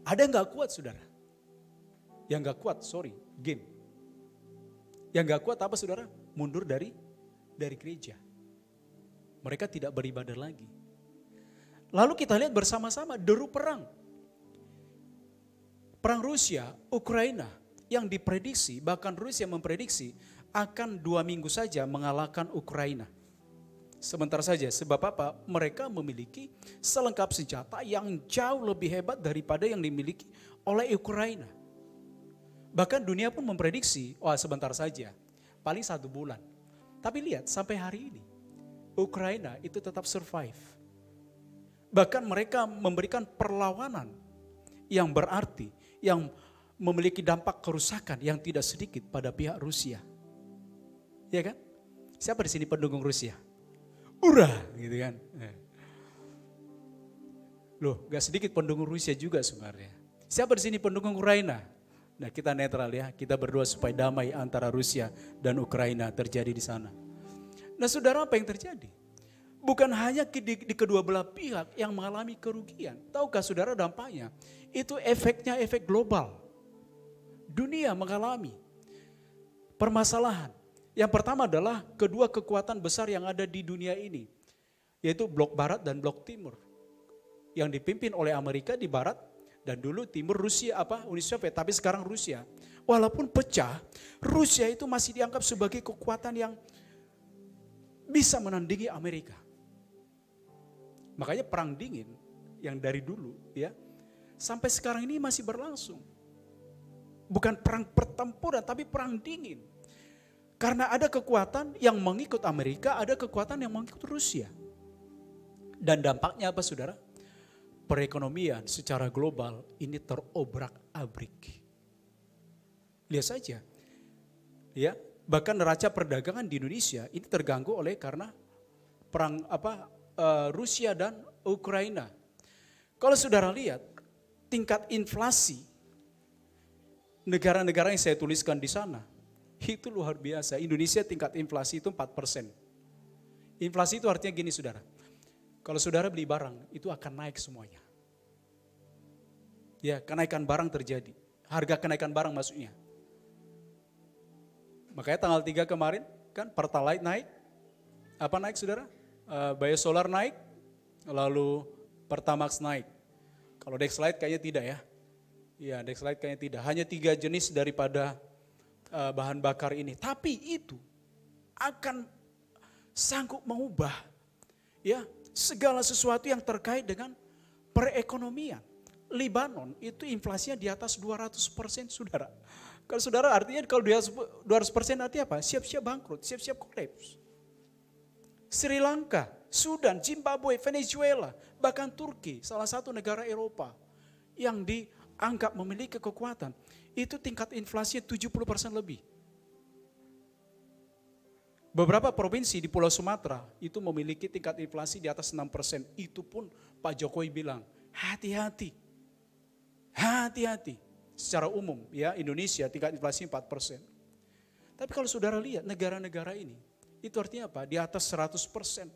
Ada yang gak kuat saudara? Yang gak kuat, game. Yang gak kuat apa saudara? Mundur dari gereja. Mereka tidak beribadah lagi. Lalu kita lihat bersama-sama deru perang. Perang Rusia, Ukraina yang diprediksi, bahkan Rusia memprediksi akan 2 minggu saja mengalahkan Ukraina. Sebentar saja, sebab apa? Mereka memiliki selengkap senjata yang jauh lebih hebat daripada yang dimiliki oleh Ukraina. Bahkan dunia pun memprediksi, sebentar saja, paling 1 bulan. Tapi lihat sampai hari ini, Ukraina itu tetap survive. Bahkan mereka memberikan perlawanan yang berarti, yang memiliki dampak kerusakan yang tidak sedikit pada pihak Rusia. Ya kan? Siapa di sini pendukung Rusia? Urah, gitu kan. Loh, gak sedikit pendukung Rusia juga sebenarnya. Siapa di sini pendukung Ukraina? Nah, kita netral ya, kita berdoa supaya damai antara Rusia dan Ukraina terjadi di sana. Nah, saudara, apa yang terjadi? Bukan hanya di kedua belah pihak yang mengalami kerugian. Tahukah saudara dampaknya? Itu efeknya efek global. Dunia mengalami permasalahan. Yang pertama adalah kedua kekuatan besar yang ada di dunia ini, yaitu blok barat dan blok timur. Yang dipimpin oleh Amerika di barat dan dulu timur Rusia Uni Soviet, tapi sekarang Rusia. Walaupun pecah, Rusia itu masih dianggap sebagai kekuatan yang bisa menandingi Amerika. Makanya perang dingin yang dari dulu ya, sampai sekarang ini masih berlangsung. Bukan perang pertempuran tapi perang dingin. Karena ada kekuatan yang mengikut Amerika, ada kekuatan yang mengikut Rusia. Dan dampaknya apa saudara? Perekonomian secara global ini terobrak-abrik. Lihat saja, ya, bahkan neraca perdagangan di Indonesia ini terganggu karena perang Rusia dan Ukraina. Kalau saudara lihat tingkat inflasi negara-negara yang saya tuliskan di sana, itu luar biasa. Indonesia tingkat inflasi itu 4%. Inflasi itu artinya gini saudara. Kalau saudara beli barang itu akan naik semuanya. Ya, kenaikan barang terjadi. Harga kenaikan barang maksudnya. Makanya tanggal 3 kemarin kan Pertalite naik. Apa naik saudara? Biosolar naik. Lalu Pertamax naik. Kalau Dexlite kayaknya tidak ya. Ya, Dexlite kayaknya tidak. Hanya 3 jenis daripada bahan bakar ini, tapi itu akan sanggup mengubah ya segala sesuatu yang terkait dengan perekonomian. Libanon itu inflasinya di atas 200% saudara. Kalau saudara artinya kalau 200% artinya apa? Siap-siap bangkrut, siap-siap kolaps. Sri Lanka, Sudan, Zimbabwe, Venezuela, bahkan Turki, salah satu negara Eropa yang dianggap memiliki kekuatan. Itu tingkat inflasinya 70% lebih. Beberapa provinsi di Pulau Sumatera itu memiliki tingkat inflasi di atas 6%. Itu pun Pak Jokowi bilang, hati-hati. Hati-hati. Secara umum ya Indonesia tingkat inflasi 4%. Tapi kalau saudara lihat negara-negara ini, itu artinya apa? Di atas 100%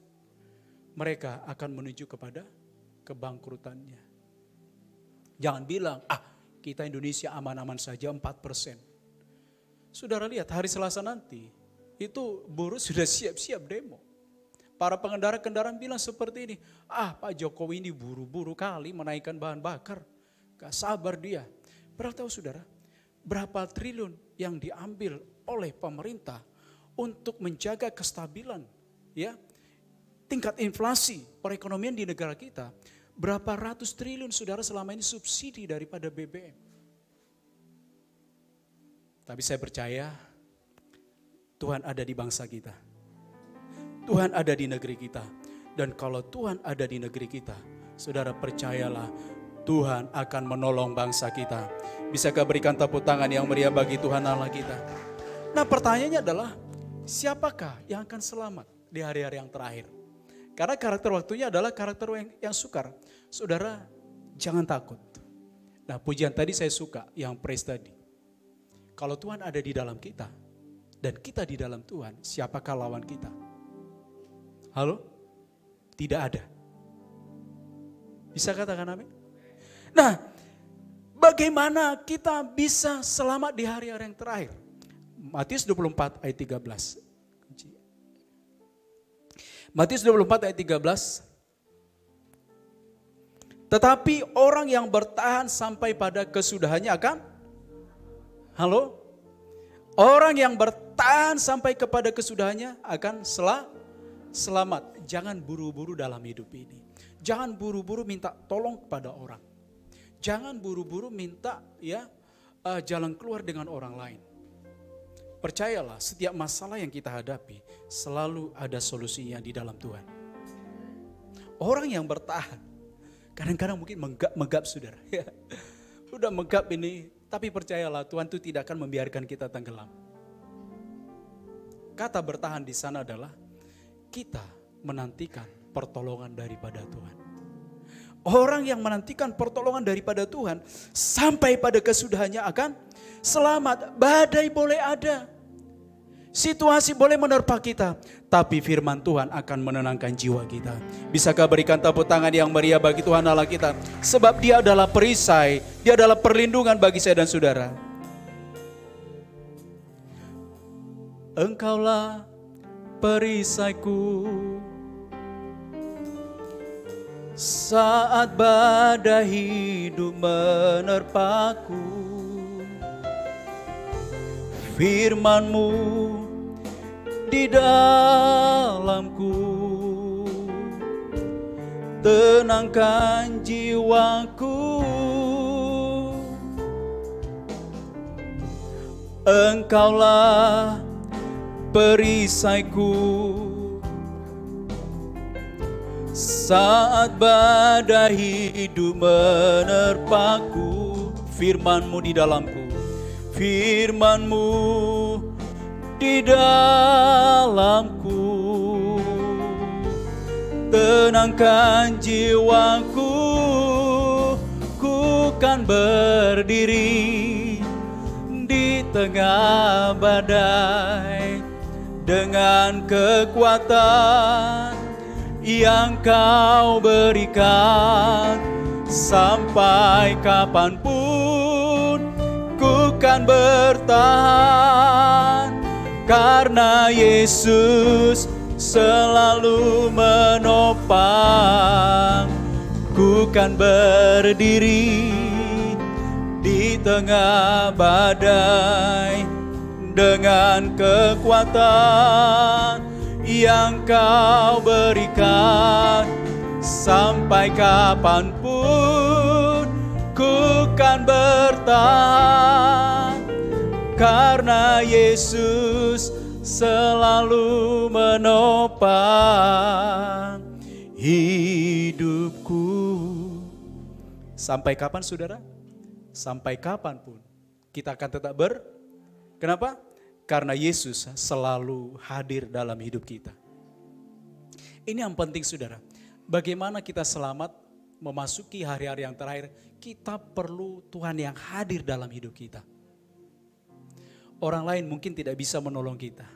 mereka akan menuju kepada kebangkrutannya. Jangan bilang, kita Indonesia aman-aman saja 4%. Saudara lihat hari Selasa nanti, itu buruh sudah siap-siap demo. Para pengendara kendaraan bilang seperti ini, Pak Jokowi ini buru-buru kali menaikkan bahan bakar. Gak sabar dia. Berapa tahu saudara, berapa triliun yang diambil oleh pemerintah untuk menjaga kestabilan ya tingkat inflasi perekonomian di negara kita. Berapa ratus triliun saudara selama ini subsidi daripada BBM. Tapi saya percaya Tuhan ada di bangsa kita. Tuhan ada di negeri kita. Dan kalau Tuhan ada di negeri kita, saudara percayalah Tuhan akan menolong bangsa kita. Bisakah berikan tepuk tangan yang meriah bagi Tuhan Allah kita? Nah pertanyaannya adalah, siapakah yang akan selamat di hari-hari yang terakhir? Karena karakter waktunya adalah karakter yang sukar. Saudara jangan takut. Nah pujian tadi saya suka yang praise tadi. Kalau Tuhan ada di dalam kita dan kita di dalam Tuhan, siapakah lawan kita? Halo? Tidak ada. Bisa katakan amin? Nah, bagaimana kita bisa selamat di hari-hari yang terakhir? Matius 24 ayat 13. Matius 24 ayat 13. Tetapi orang yang bertahan sampai pada kesudahannya akan, halo? Orang yang bertahan sampai kepada kesudahannya akan selamat. Jangan buru-buru dalam hidup ini. Jangan buru-buru minta tolong kepada orang. Jangan buru-buru minta jalan keluar dengan orang lain. Percayalah, setiap masalah yang kita hadapi selalu ada solusinya di dalam Tuhan. Orang yang bertahan, kadang-kadang mungkin menggap saudara. Udah menggap ini, tapi percayalah Tuhan itu tidak akan membiarkan kita tenggelam. Kata bertahan di sana adalah kita menantikan pertolongan daripada Tuhan. Orang yang menantikan pertolongan daripada Tuhan sampai pada kesudahannya akan selamat. Badai boleh ada, situasi boleh menerpa kita, tapi firman Tuhan akan menenangkan jiwa kita. Bisakah berikan tepuk tangan yang meriah bagi Tuhan Allah kita? Sebab Dia adalah perisai, Dia adalah perlindungan bagi saya dan saudara. Engkaulah perisaiku saat badai hidup menerpaku. Firman-Mu di dalamku, tenangkan jiwaku. Engkaulah perisaiku saat badai hidup menerpaku. Firman-Mu di dalamku, firman-Mu di dalamku, tenangkan jiwaku. Ku kan berdiri di tengah badai dengan kekuatan yang Kau berikan. Sampai kapanpun ku kan bertahan, karena Yesus selalu menopang. Ku kan berdiri di tengah badai dengan kekuatan yang Kau berikan. Sampai kapanpun ku kan bertahan, karena Yesus selalu menopang hidupku. Sampai kapan saudara? Sampai kapanpun kita akan tetap Kenapa? Karena Yesus selalu hadir dalam hidup kita. Ini yang penting saudara. Bagaimana kita selamat memasuki hari-hari yang terakhir, kita perlu Tuhan yang hadir dalam hidup kita. Orang lain mungkin tidak bisa menolong kita.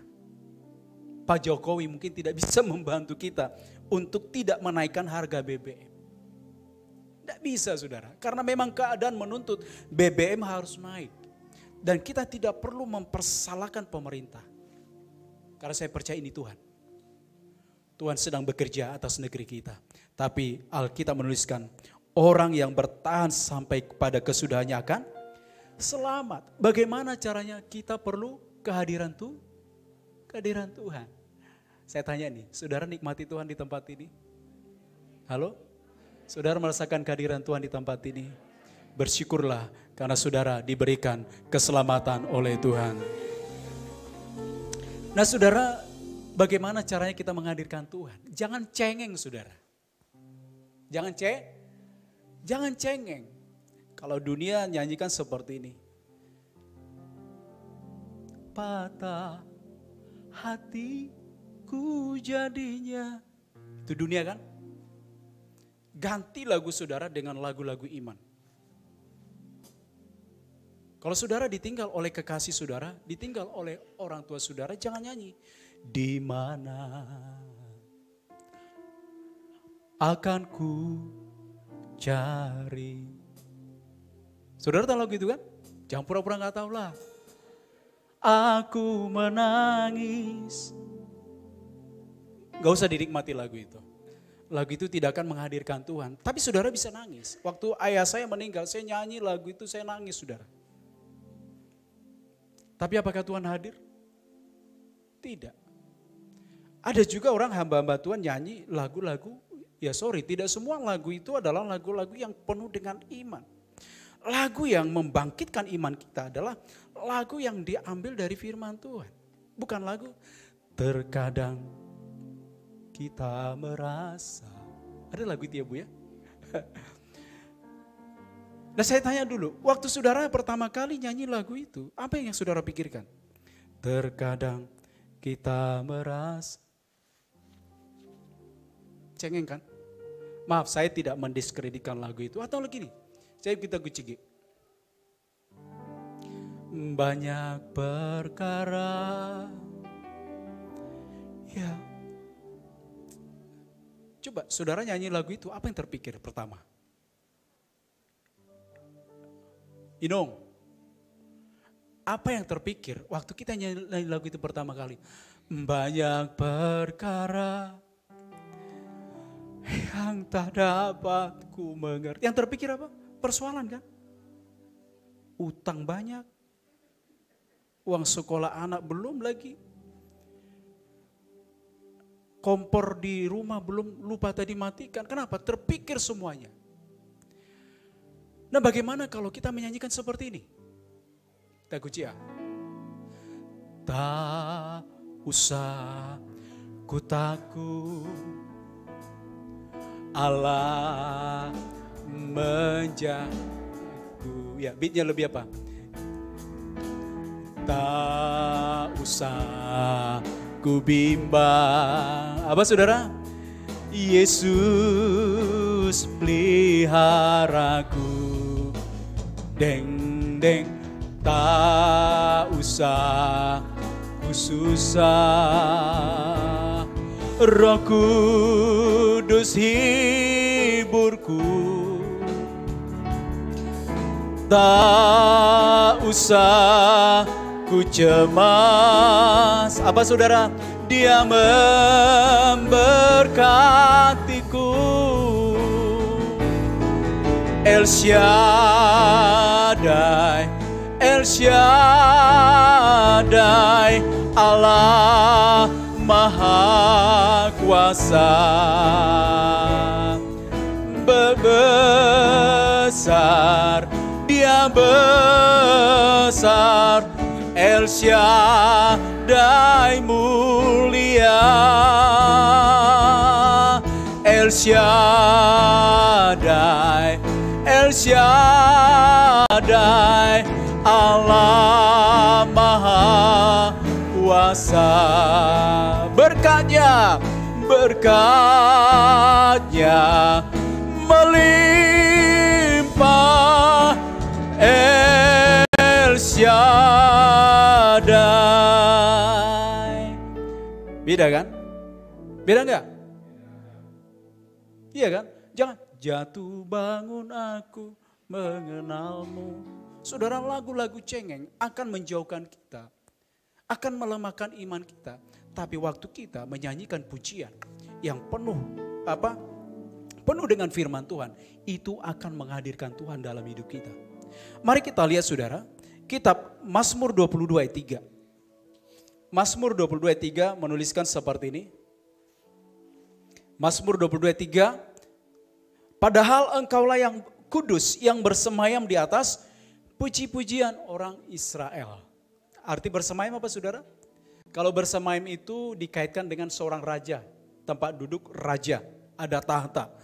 Pak Jokowi mungkin tidak bisa membantu kita untuk tidak menaikkan harga BBM. Tidak bisa saudara, karena memang keadaan menuntut BBM harus naik. Dan kita tidak perlu mempersalahkan pemerintah. Karena saya percaya ini Tuhan. Tuhan sedang bekerja atas negeri kita. Tapi Alkitab menuliskan, orang yang bertahan sampai kepada kesudahannya akan selamat. Bagaimana caranya? Kita perlu kehadiran Tuhan. Saya tanya nih, saudara nikmati Tuhan di tempat ini? Halo? Saudara merasakan kehadiran Tuhan di tempat ini? Bersyukurlah karena saudara diberikan keselamatan oleh Tuhan. Nah saudara, bagaimana caranya kita menghadirkan Tuhan? Jangan cengeng saudara. Jangan cengeng. Kalau dunia nyanyikan seperti ini. Patah hatiku jadinya. Itu dunia kan? Ganti lagu saudara dengan lagu-lagu iman. Kalau saudara ditinggal oleh kekasih saudara, ditinggal oleh orang tua saudara, jangan nyanyi. Di mana akan ku cari. Saudara tahu lagu itu kan? Jangan pura-pura gak tahu lah. Aku menangis. Gak usah dinikmati lagu itu. Lagu itu tidak akan menghadirkan Tuhan. Tapi saudara bisa nangis. Waktu ayah saya meninggal, saya nyanyi lagu itu, saya nangis saudara. Tapi apakah Tuhan hadir? Tidak. Ada juga orang hamba-hamba Tuhan nyanyi lagu-lagu, tidak semua lagu itu adalah lagu-lagu yang penuh dengan iman. Lagu yang membangkitkan iman kita adalah lagu yang diambil dari firman Tuhan. Bukan lagu terkadang kita merasa. Ada lagu itu ya Bu ya? Nah saya tanya dulu, waktu saudara pertama kali nyanyi lagu itu, apa yang saudara pikirkan? Terkadang kita merasa. Cengeng kan? Maaf saya tidak mendiskreditkan lagu itu. Atau begini, saya kita gucigi. Banyak perkara. Ya. Coba saudara nyanyi lagu itu, apa yang terpikir pertama? Inong, apa yang terpikir waktu kita nyanyi lagu itu pertama kali? Banyak perkara yang tak dapat ku mengerti. Yang terpikir apa? Persoalan kan? Utang banyak, uang sekolah anak belum lagi. Kompor di rumah belum, lupa tadi matikan. Kenapa? Terpikir semuanya. Nah bagaimana kalau kita menyanyikan seperti ini? Kita kunci ya. Tak usah ku takut, Allah menjagaku. Ya beatnya lebih apa? Tak usah ku bimbang. Apa saudara? Yesus peliharaku. Deng deng, tak usah ku susah. Roh Kudus hiburku. Tak usah ku cemas. Apa saudara? Dia memberkatiku. El Shaddai, El Shaddai, Allah Maha Kuasa. Besar, Dia besar. El Shaddai mulia. El Shaddai, El Shaddai, Allah Maha Kuasa. Berkatnya, berkatnya melimpah. El Shaddai. Beda kan? Beda enggak? Iya kan? Jangan jatuh bangun aku mengenalmu. Saudara, lagu-lagu cengeng akan menjauhkan kita, akan melemahkan iman kita. Tapi waktu kita menyanyikan pujian, yang penuh penuh dengan firman Tuhan, itu akan menghadirkan Tuhan dalam hidup kita. Mari kita lihat saudara, kitab Mazmur 22 ayat 3. Mazmur 22 ayat 3 menuliskan seperti ini. Mazmur 22 ayat 3, padahal engkaulah yang kudus yang bersemayam di atas puji-pujian orang Israel. Arti bersemayam apa saudara? Kalau bersemayam itu dikaitkan dengan seorang raja, tempat duduk raja, ada tahta.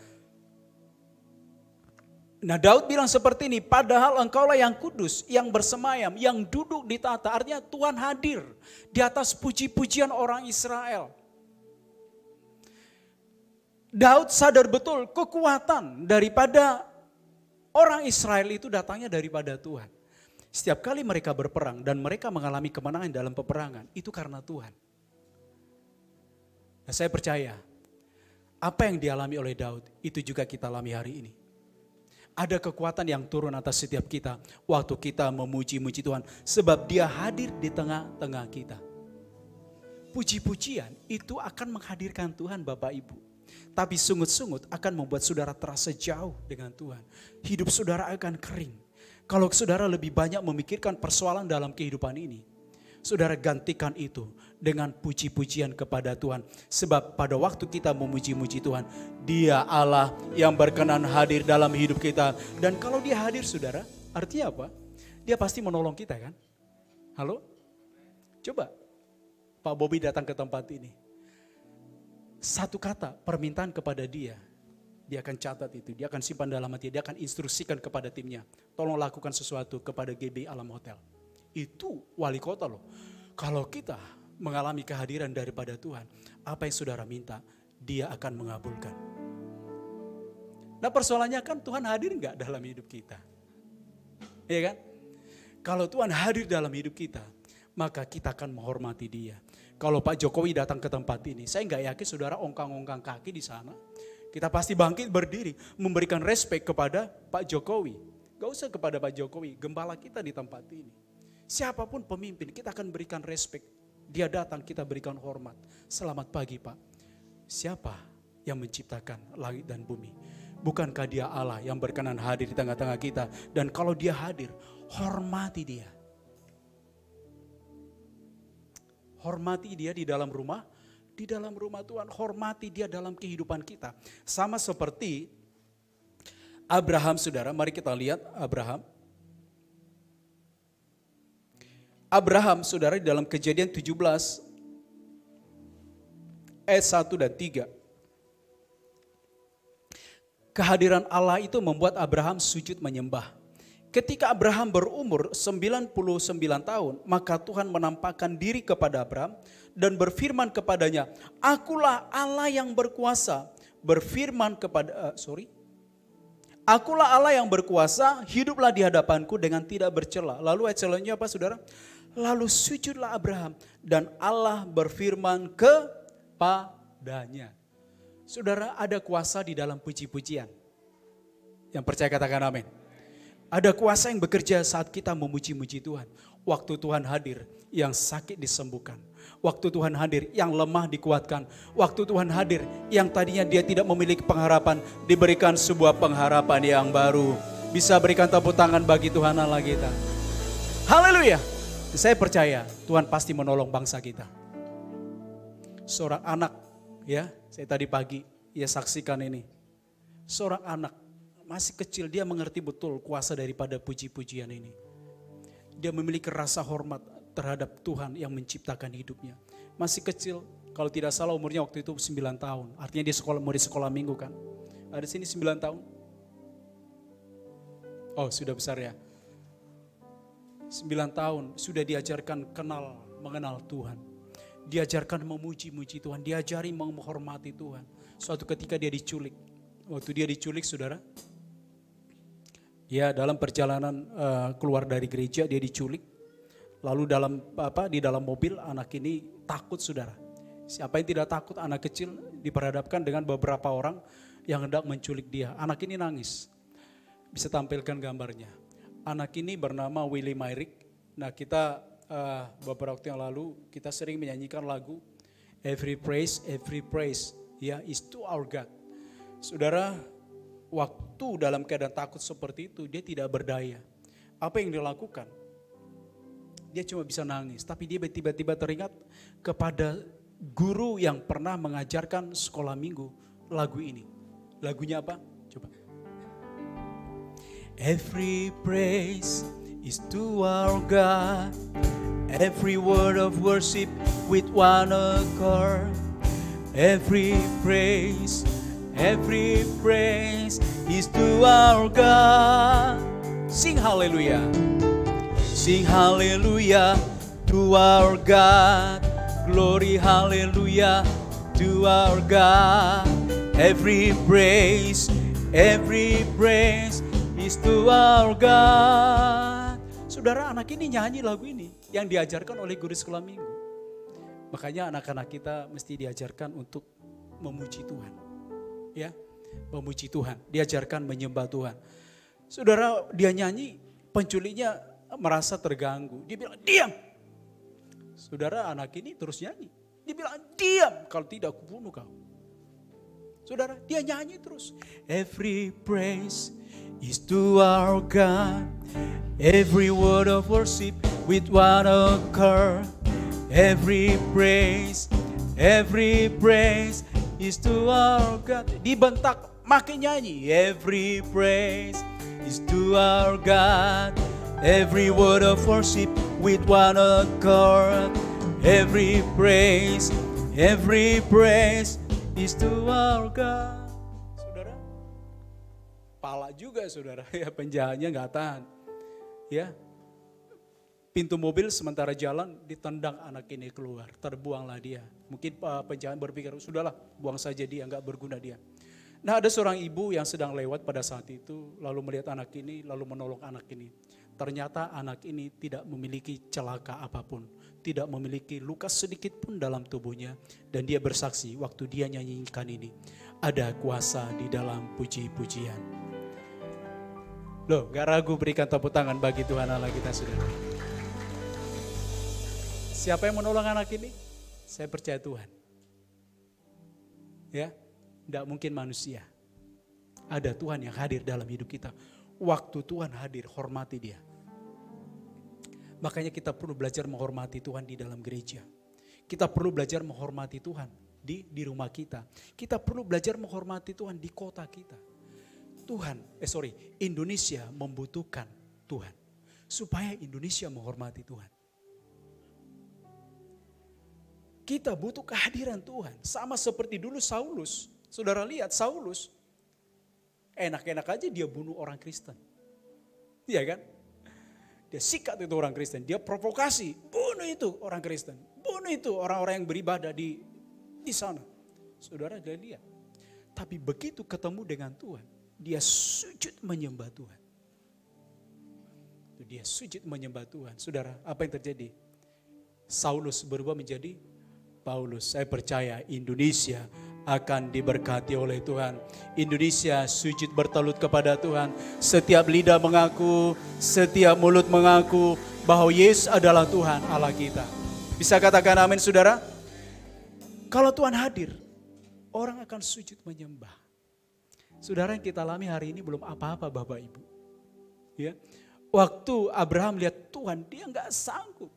Nah Daud bilang seperti ini, padahal engkaulah yang kudus, yang bersemayam, yang duduk di tahta. Artinya Tuhan hadir di atas puji-pujian orang Israel. Daud sadar betul kekuatan daripada orang Israel itu datangnya daripada Tuhan. Setiap kali mereka berperang dan mereka mengalami kemenangan dalam peperangan, itu karena Tuhan. Nah saya percaya, apa yang dialami oleh Daud, itu juga kita alami hari ini. Ada kekuatan yang turun atas setiap kita waktu kita memuji-muji Tuhan. Sebab dia hadir di tengah-tengah kita. Puji-pujian itu akan menghadirkan Tuhan Bapak Ibu. Tapi sungut-sungut akan membuat saudara terasa jauh dengan Tuhan. Hidup saudara akan kering. Kalau saudara lebih banyak memikirkan persoalan dalam kehidupan ini, saudara gantikan itu dengan puji-pujian kepada Tuhan. Sebab pada waktu kita memuji-muji Tuhan, Dia Allah yang berkenan hadir dalam hidup kita. Dan kalau Dia hadir saudara, artinya apa? Dia pasti menolong kita kan? Halo? Coba Pak Bobby datang ke tempat ini. Satu kata permintaan kepada dia akan catat itu, dia akan simpan dalam hati, dia akan instruksikan kepada timnya. Tolong lakukan sesuatu kepada GB Alam Hotel. Itu wali kota loh. Kalau kita mengalami kehadiran daripada Tuhan, apa yang saudara minta, Dia akan mengabulkan. Nah persoalannya kan Tuhan hadir enggak dalam hidup kita? Iya kan? Kalau Tuhan hadir dalam hidup kita, maka kita akan menghormati Dia. Kalau Pak Jokowi datang ke tempat ini, saya enggak yakin saudara ongkang-ongkang kaki di sana. Kita pasti bangkit berdiri, memberikan respek kepada Pak Jokowi. Gak usah kepada Pak Jokowi, gembala kita di tempat ini. Siapapun pemimpin, kita akan berikan respek. Dia datang, kita berikan hormat. Selamat pagi Pak. Siapa yang menciptakan langit dan bumi? Bukankah Dia Allah yang berkenan hadir di tengah-tengah kita? Dan kalau Dia hadir, hormati Dia. Hormati Dia di dalam rumah Tuhan. Hormati Dia dalam kehidupan kita. Sama seperti Abraham saudara, mari kita lihat Abraham. Abraham saudara di dalam Kejadian 17 ayat 1 dan 3. Kehadiran Allah itu membuat Abraham sujud menyembah. Ketika Abraham berumur 99 tahun, maka Tuhan menampakkan diri kepada Abraham dan berfirman kepadanya, Akulah Allah yang berkuasa, Akulah Allah yang berkuasa, hiduplah di hadapanku dengan tidak bercela. Lalu ayat selanjutnya apa saudara? Lalu sujudlah Abraham dan Allah berfirman kepadanya. Saudara, ada kuasa di dalam puji-pujian. Yang percaya katakan amin. Ada kuasa yang bekerja saat kita memuji-muji Tuhan. Waktu Tuhan hadir, yang sakit disembuhkan. Waktu Tuhan hadir, yang lemah dikuatkan. Waktu Tuhan hadir, yang tadinya dia tidak memiliki pengharapan, diberikan sebuah pengharapan yang baru. Bisa berikan tepuk tangan bagi Tuhan Allah kita. Haleluya. Saya percaya Tuhan pasti menolong bangsa kita. Seorang anak, ya, saya tadi pagi ya saksikan ini. Seorang anak masih kecil, dia mengerti betul kuasa daripada puji-pujian ini. Dia memiliki rasa hormat terhadap Tuhan yang menciptakan hidupnya. Masih kecil, kalau tidak salah umurnya waktu itu 9 tahun. Artinya dia mau di sekolah minggu kan. Ada sini 9 tahun. Oh sudah besar ya. 9 tahun sudah diajarkan mengenal Tuhan. Diajarkan memuji-muji Tuhan. Diajari menghormati Tuhan. Suatu ketika dia diculik. Waktu dia diculik saudara. Ya dalam perjalanan keluar dari gereja dia diculik. Lalu di dalam mobil anak ini takut saudara. Siapa yang tidak takut? Anak kecil diperhadapkan dengan beberapa orang yang hendak menculik dia. Anak ini nangis. Bisa tampilkan gambarnya. Anak ini bernama Willie Myrick. Nah kita beberapa waktu yang lalu kita sering menyanyikan lagu Every Praise Ya, is to our God. Saudara, waktu dalam keadaan takut seperti itu, dia tidak berdaya. Apa yang dia lakukan? Dia cuma bisa nangis, tapi dia tiba-tiba teringat kepada guru yang pernah mengajarkan sekolah minggu lagu ini. Lagunya apa? Coba. Every praise is to our God. Every word of worship with one accord. Every praise is to our God. Sing hallelujah. Sing hallelujah to our God. Glory hallelujah to our God. Every praise is to our God. Saudara, anak ini nyanyi lagu ini yang diajarkan oleh guru sekolah minggu. Makanya anak-anak kita mesti diajarkan untuk memuji Tuhan. Ya, memuji Tuhan, diajarkan menyembah Tuhan. Saudara, dia nyanyi, penculiknya merasa terganggu. Dia bilang, "Diam." Saudara, anak ini terus nyanyi. Dia bilang, "Diam, kalau tidak aku bunuh kau." Saudara, dia nyanyi terus. Every praise is to our God. Every word of worship with one accord. Every praise is to our God. Dibentak, makin nyanyi. Every praise is to our God. Every word of worship with one accord. Every praise is to our God. Saudara, pala juga saudara, ya penjahatnya nggak tahan. Ya, pintu mobil sementara jalan ditendang anak ini keluar, terbuanglah dia. Mungkin penjahat berpikir, sudahlah buang saja dia, nggak berguna dia. Nah, ada seorang ibu yang sedang lewat pada saat itu, lalu melihat anak ini, lalu menolong anak ini. Ternyata anak ini tidak memiliki celaka apapun, tidak memiliki luka sedikit pun dalam tubuhnya. Dan dia bersaksi waktu dia nyanyikan ini, ada kuasa di dalam puji-pujian. Loh, gak ragu berikan tepuk tangan bagi Tuhan Allah kita, saudara. Siapa yang menolong anak ini? Saya percaya Tuhan. Ya, tidak mungkin manusia. Ada Tuhan yang hadir dalam hidup kita. Waktu Tuhan hadir, hormati dia. Makanya kita perlu belajar menghormati Tuhan di dalam gereja. Kita perlu belajar menghormati Tuhan di rumah kita. Kita perlu belajar menghormati Tuhan di kota kita. Indonesia membutuhkan Tuhan. Supaya Indonesia menghormati Tuhan. Kita butuh kehadiran Tuhan. Sama seperti dulu Saulus. Saudara lihat Saulus. Enak-enak aja dia bunuh orang Kristen. Iya kan? Dia sikat itu orang Kristen. Dia provokasi. Bunuh itu orang Kristen. Bunuh itu orang-orang yang beribadah di sana. Saudara dia lihat. Tapi begitu ketemu dengan Tuhan. Dia sujud menyembah Tuhan. Dia sujud menyembah Tuhan. Saudara, apa yang terjadi? Saulus berubah menjadi Paulus. Saya percaya Indonesia akan diberkati oleh Tuhan. Indonesia sujud bertelut kepada Tuhan. Setiap lidah mengaku, setiap mulut mengaku bahwa Yesus adalah Tuhan Allah kita. Bisa katakan amin, saudara? Kalau Tuhan hadir, orang akan sujud menyembah. Saudara, yang kita alami hari ini belum apa-apa Bapak Ibu. Ya, waktu Abraham lihat Tuhan, dia nggak sanggup.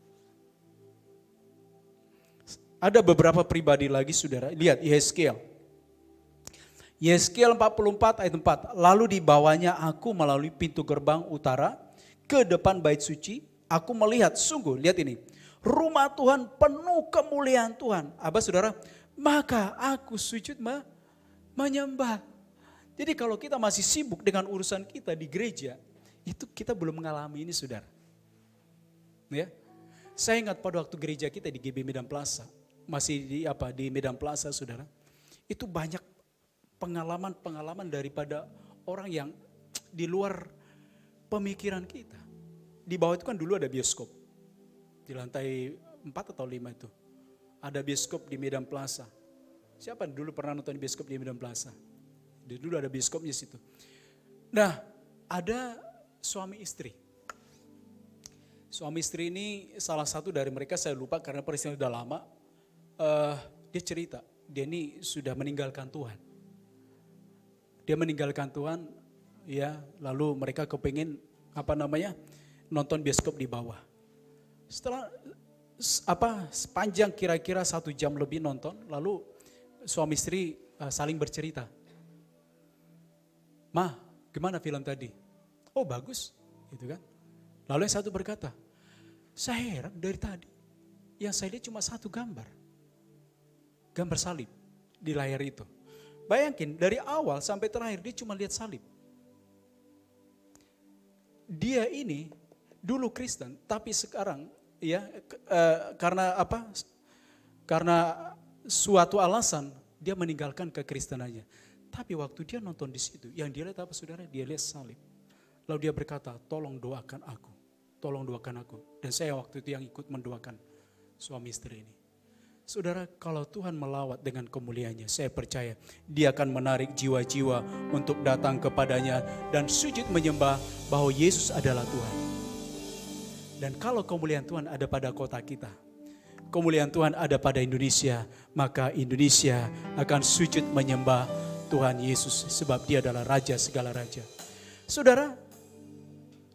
Ada beberapa pribadi lagi saudara, lihat Yehezkiel. Yehezkiel 44 ayat 4, lalu dibawanya aku melalui pintu gerbang utara ke depan bait suci, aku melihat sungguh, lihat ini, rumah Tuhan penuh kemuliaan Tuhan. Apa saudara? Maka aku sujud menyembah. Jadi kalau kita masih sibuk dengan urusan kita di gereja, itu kita belum mengalami ini saudara. Ya, saya ingat pada waktu gereja kita di GB Medan Plaza, masih di Medan Plaza saudara, itu banyak pengalaman-pengalaman daripada orang yang di luar pemikiran kita. Di bawah itu kan dulu ada bioskop, di lantai 4 atau 5 itu, ada bioskop di Medan Plaza. Siapa dulu pernah nonton bioskop di Medan Plaza? Dulu ada bioskopnya situ. Nah, ada suami istri. Suami istri ini salah satu dari mereka saya lupa karena peristiwa sudah lama. Dia cerita, dia ini sudah meninggalkan Tuhan. Dia meninggalkan Tuhan, ya, lalu mereka kepingin nonton bioskop di bawah. Setelah sepanjang kira-kira 1 jam lebih nonton, lalu suami istri saling bercerita. "Ma, gimana film tadi?" "Oh, bagus," gitu kan. Lalu yang satu berkata, "Saya heran dari tadi, yang saya lihat cuma 1 gambar salib di layar itu. Bayangin dari awal sampai terakhir dia cuma lihat salib." Dia ini dulu Kristen, tapi sekarang ya karena suatu alasan dia meninggalkan kekristenannya. Tapi waktu dia nonton di situ, yang dia lihat apa saudara? Dia lihat salib. Lalu dia berkata, "Tolong doakan aku, tolong doakan aku." Dan saya waktu itu yang ikut mendoakan suami istri ini. Saudara, kalau Tuhan melawat dengan kemuliaannya, saya percaya Dia akan menarik jiwa-jiwa untuk datang kepadanya dan sujud menyembah bahwa Yesus adalah Tuhan. Dan kalau kemuliaan Tuhan ada pada kota kita, kemuliaan Tuhan ada pada Indonesia, maka Indonesia akan sujud menyembah Tuhan Yesus sebab Dia adalah Raja segala Raja. Saudara,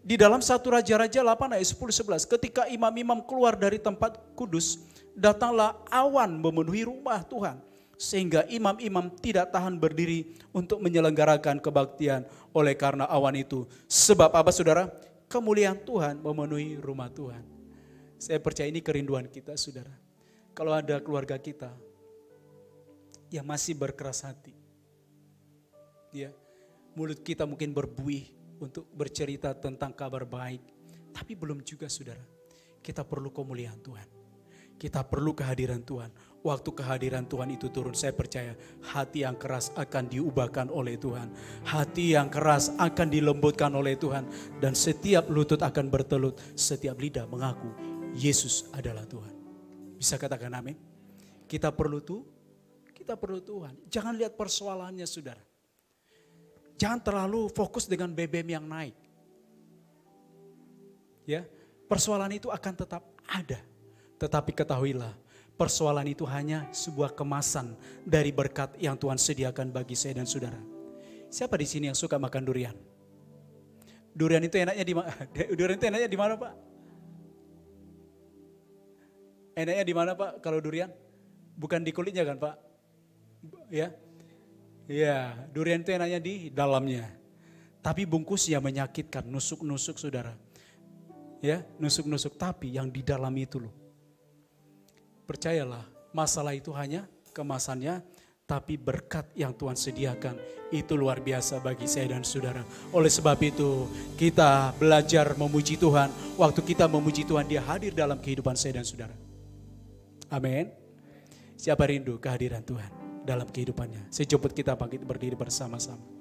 di dalam 1 Raja-Raja 8 ayat 10-11, ketika imam-imam keluar dari tempat kudus, datanglah awan memenuhi rumah Tuhan. Sehingga imam-imam tidak tahan berdiri untuk menyelenggarakan kebaktian oleh karena awan itu. Sebab apa saudara? Kemuliaan Tuhan memenuhi rumah Tuhan. Saya percaya ini kerinduan kita saudara. Kalau ada keluarga kita yang masih berkeras hati. Ya, mulut kita mungkin berbuih untuk bercerita tentang kabar baik. Tapi belum juga saudara. Kita perlu kemuliaan Tuhan. Kita perlu kehadiran Tuhan. Waktu kehadiran Tuhan itu turun, saya percaya hati yang keras akan diubahkan oleh Tuhan. Hati yang keras akan dilembutkan oleh Tuhan. Dan setiap lutut akan bertelut, setiap lidah mengaku Yesus adalah Tuhan. Bisa katakan amin? Kita perlu Tuhan. Jangan lihat persoalannya saudara. Jangan terlalu fokus dengan BBM yang naik. Ya, persoalan itu akan tetap ada. Tetapi ketahuilah, persoalan itu hanya sebuah kemasan dari berkat yang Tuhan sediakan bagi saya dan saudara. Siapa di sini yang suka makan durian? Durian itu enaknya di mana? Durian itu enaknya di mana, Pak? Enaknya di mana, Pak? Kalau durian, bukan di kulitnya kan, Pak? Ya, ya, durian itu enaknya di dalamnya. Tapi bungkusnya menyakitkan, nusuk-nusuk, saudara. Ya, nusuk-nusuk. Tapi yang di dalam itu loh. Percayalah, masalah itu hanya kemasannya, tapi berkat yang Tuhan sediakan itu luar biasa bagi saya dan saudara. Oleh sebab itu, kita belajar memuji Tuhan. Waktu kita memuji Tuhan, Dia hadir dalam kehidupan saya dan saudara. Amin. Siapa rindu kehadiran Tuhan dalam kehidupannya? Saya jemput kita bangkit berdiri bersama-sama.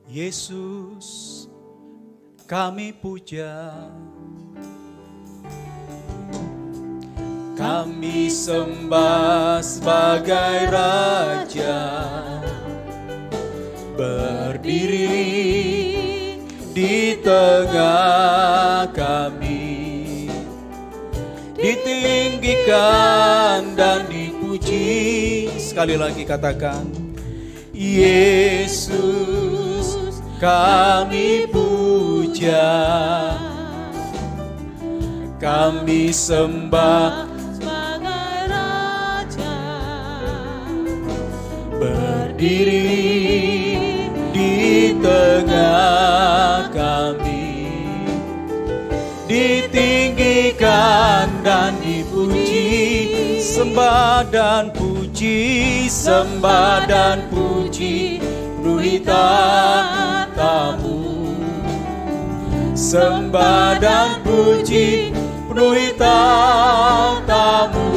Yesus, kami puja, kami sembah sebagai Raja, berdiri di tengah kami, ditinggikan dan dipuji. Sekali lagi katakan, Yesus, kami puja, kami sembah sebagai Raja, berdiri di tengah kami, ditinggikan dan dipuji, sembah dan puji, sembah dan puji, penuhi tamu, sembah dan puji, penuhi tamu,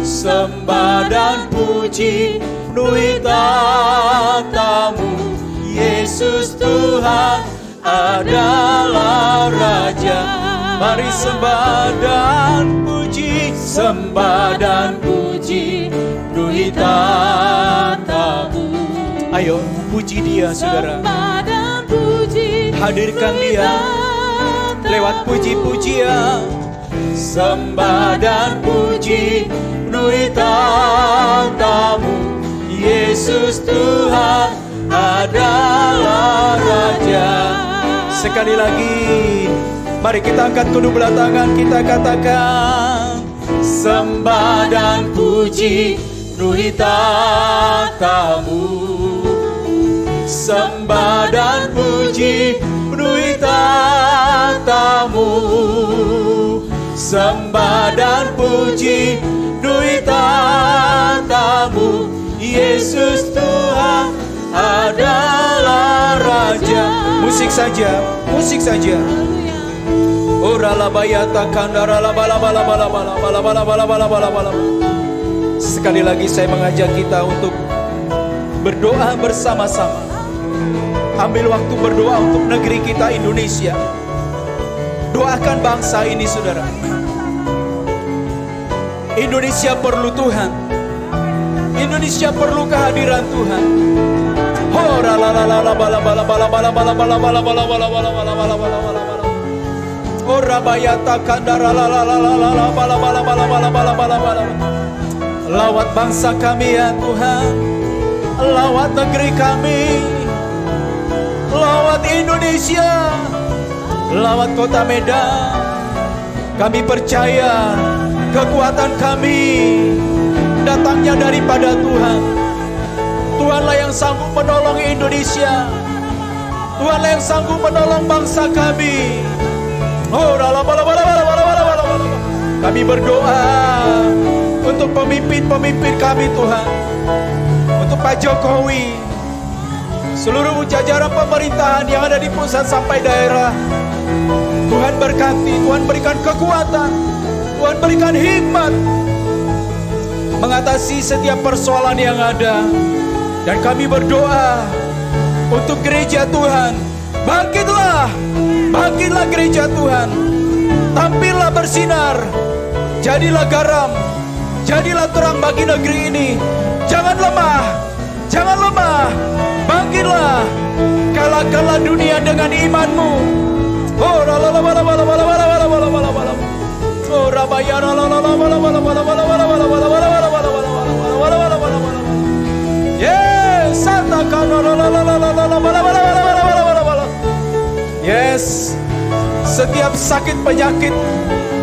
sembah dan puji, penuhi tamu. Yesus Tuhan adalah Raja. Mari sembah dan puji, sembah dan puji, penuhi tamu. Ayo puji Dia saudara. Sembah dan puji, Hadirkan Dia lewat puji-pujian. Sembah dan puji penuhi tatamu. Yesus Tuhan adalah Raja. Sekali lagi, mari kita angkat kedua belah tangan, kita katakan, sembah dan puji penuhi tatamu. Sembah dan puji penuhi tatamu. Sembah dan puji penuhi tatamu. Yesus Tuhan adalah Raja. Musik saja, musik saja. Ora la bayata kandara la bala bala bala bala bala bala bala bala bala bala. Sekali lagi saya mengajak kita untuk berdoa bersama-sama. Ambil waktu berdoa untuk negeri kita Indonesia. Doakan bangsa ini saudara. Indonesia perlu Tuhan. Indonesia perlu kehadiran Tuhan. Ora la la la bala bala bala bala bala bala bala bala bala bala bala bala bala bala. Ora bayata kandara la la la la la bala bala bala bala bala bala bala. Lawat bangsa kami ya Tuhan. Lawat negeri kami. Lawat Indonesia. Lawat kota Medan. Kami percaya kekuatan kami datangnya daripada Tuhan. Tuhanlah yang sanggup menolong Indonesia. Tuhanlah yang sanggup menolong bangsa kami. Kami berdoa untuk pemimpin-pemimpin kami Tuhan. Untuk Pak Jokowi, seluruh jajaran pemerintahan yang ada di pusat sampai daerah. Tuhan berkati, Tuhan berikan kekuatan, Tuhan berikan hikmat mengatasi setiap persoalan yang ada. Dan kami berdoa untuk gereja Tuhan. Bangkitlah, bangkitlah gereja Tuhan. Tampillah bersinar. Jadilah garam, jadilah terang bagi negeri ini. Jangan lemah, jangan lemah. Bangkitlah, kalahkanlah dunia dengan imanmu. Oh, yes, setiap sakit penyakit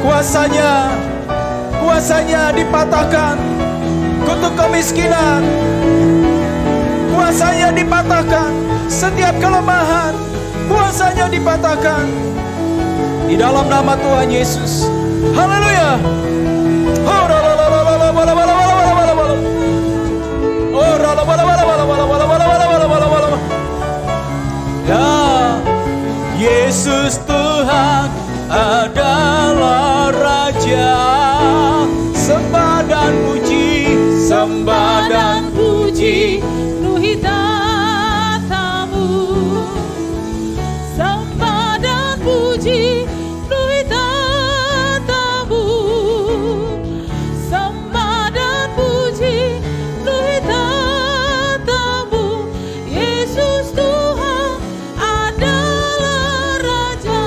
kuasanya dipatahkan. Kutuk kemiskinan kuasanya dipatahkan. Setiap kelemahan kuasanya dipatahkan di dalam nama Tuhan Yesus. Haleluya. Ya, Yesus Tuhan adalah Raja. Sembah dan puji, sembah dan puji penuhi tatamu. Sembah dan puji penuhi tatamu. Sembah dan puji penuhi tatamu. Yesus Tuhan adalah Raja.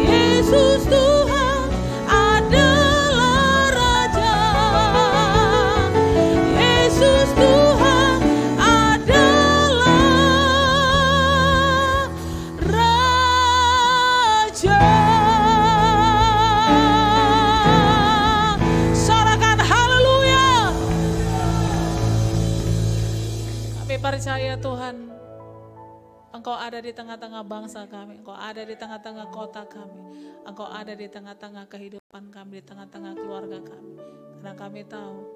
Yesus Tuhan adalah Raja. Yesus Tuhan adalah Raja. Sorakan haleluya. Kami percaya Tuhan, Engkau ada di tengah-tengah bangsa kami, Engkau ada di tengah-tengah kota kami, Engkau ada di tengah-tengah kehidupan kami, di tengah-tengah keluarga kami. Karena kami tahu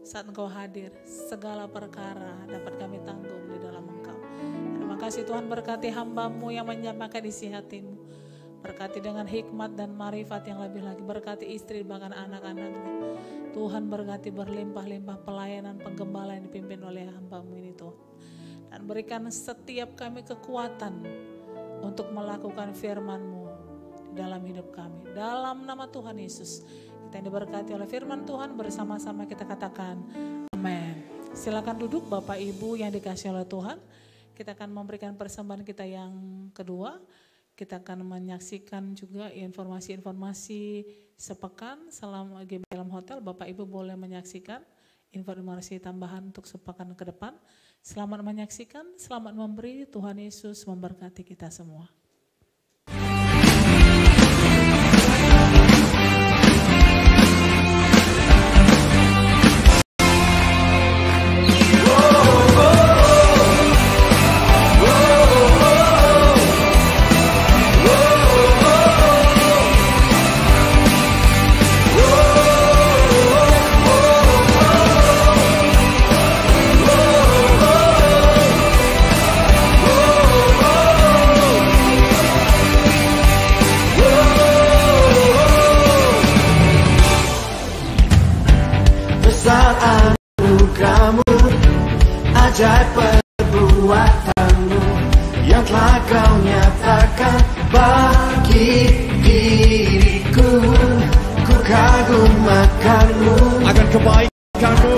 saat Engkau hadir, segala perkara dapat kami tanggung di dalam Engkau. Terima kasih Tuhan, berkati hamba-Mu yang menyampaikan isi hati-Mu. Berkati dengan hikmat dan marifat yang lebih lagi. Berkati istri bahkan anak-anaknya. Tuhan berkati berlimpah-limpah pelayanan penggembala yang dipimpin oleh hamba-Mu ini Tuhan. Dan berikan setiap kami kekuatan untuk melakukan firman-Mu di dalam hidup kami. Dalam nama Tuhan Yesus, kita yang diberkati oleh firman Tuhan, bersama-sama kita katakan amin. Silakan duduk Bapak Ibu yang dikasihi oleh Tuhan. Kita akan memberikan persembahan kita yang kedua. Kita akan menyaksikan juga informasi-informasi sepekan selama dalam hotel. Bapak Ibu boleh menyaksikan informasi tambahan untuk sepekan ke depan. Selamat menyaksikan, selamat memberi. Tuhan Yesus memberkati kita semua. Ajaib perbuatanmu yang telah kau nyatakan bagi diriku. Ku kagum akanmu, akan kebaikanmu,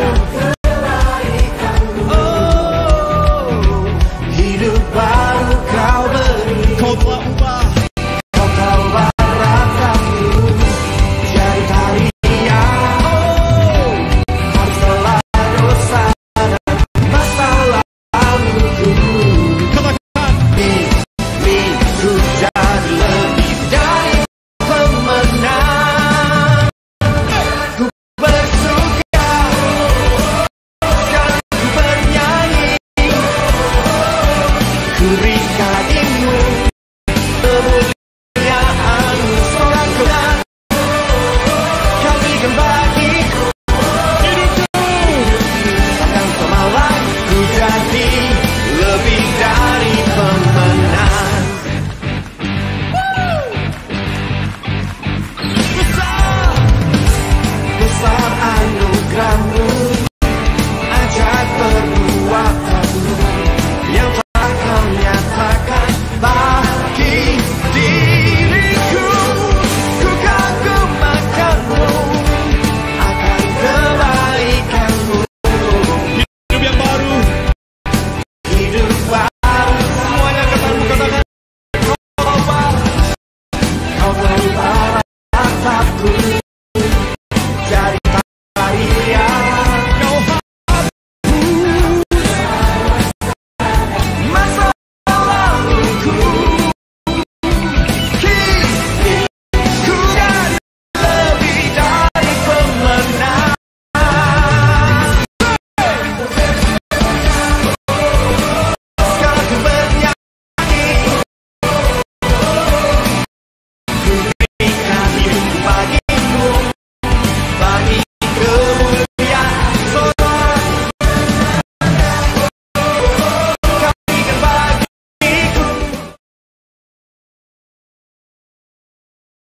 oh, hidup baru kau beri. Kau telah ubah, kau telah ubah rataku jadi tarian. Oh, kau telah dosa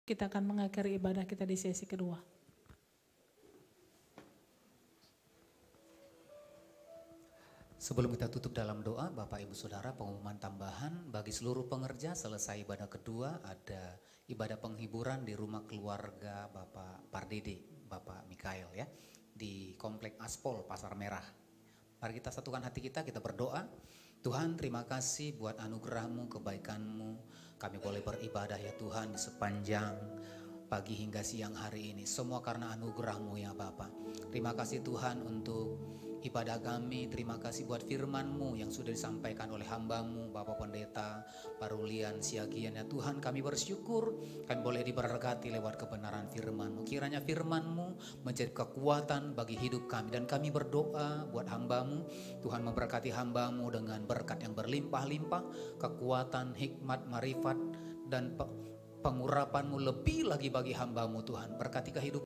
Kita akan mengakhiri ibadah kita di sesi kedua. Sebelum kita tutup dalam doa, Bapak Ibu Saudara, pengumuman tambahan bagi seluruh pengerja selesai ibadah kedua ada ibadah penghiburan di rumah keluarga Bapak Pardede, Bapak Mikael ya, di Komplek Aspol Pasar Merah. Mari kita satukan hati kita berdoa. Tuhan, terima kasih buat anugerah-Mu, kebaikan-Mu. Kami boleh beribadah ya Tuhan di sepanjang pagi hingga siang hari ini. Semua karena anugerah-Mu ya Bapa. Terima kasih Tuhan untuk ibadah kami. Terima kasih buat firman-Mu yang sudah disampaikan oleh hamba-Mu, Bapak Pendeta Parulian Siagian ya Tuhan. Kami bersyukur kami boleh diberkati lewat kebenaran firman-Mu. Kiranya firman-Mu menjadi kekuatan bagi hidup kami. Dan kami berdoa buat hamba-Mu. Tuhan memberkati hamba-Mu dengan berkat yang berlimpah-limpah. Kekuatan, hikmat, marifat dan pengurapan-Mu lebih lagi bagi hamba-Mu Tuhan. Berkati kehidupan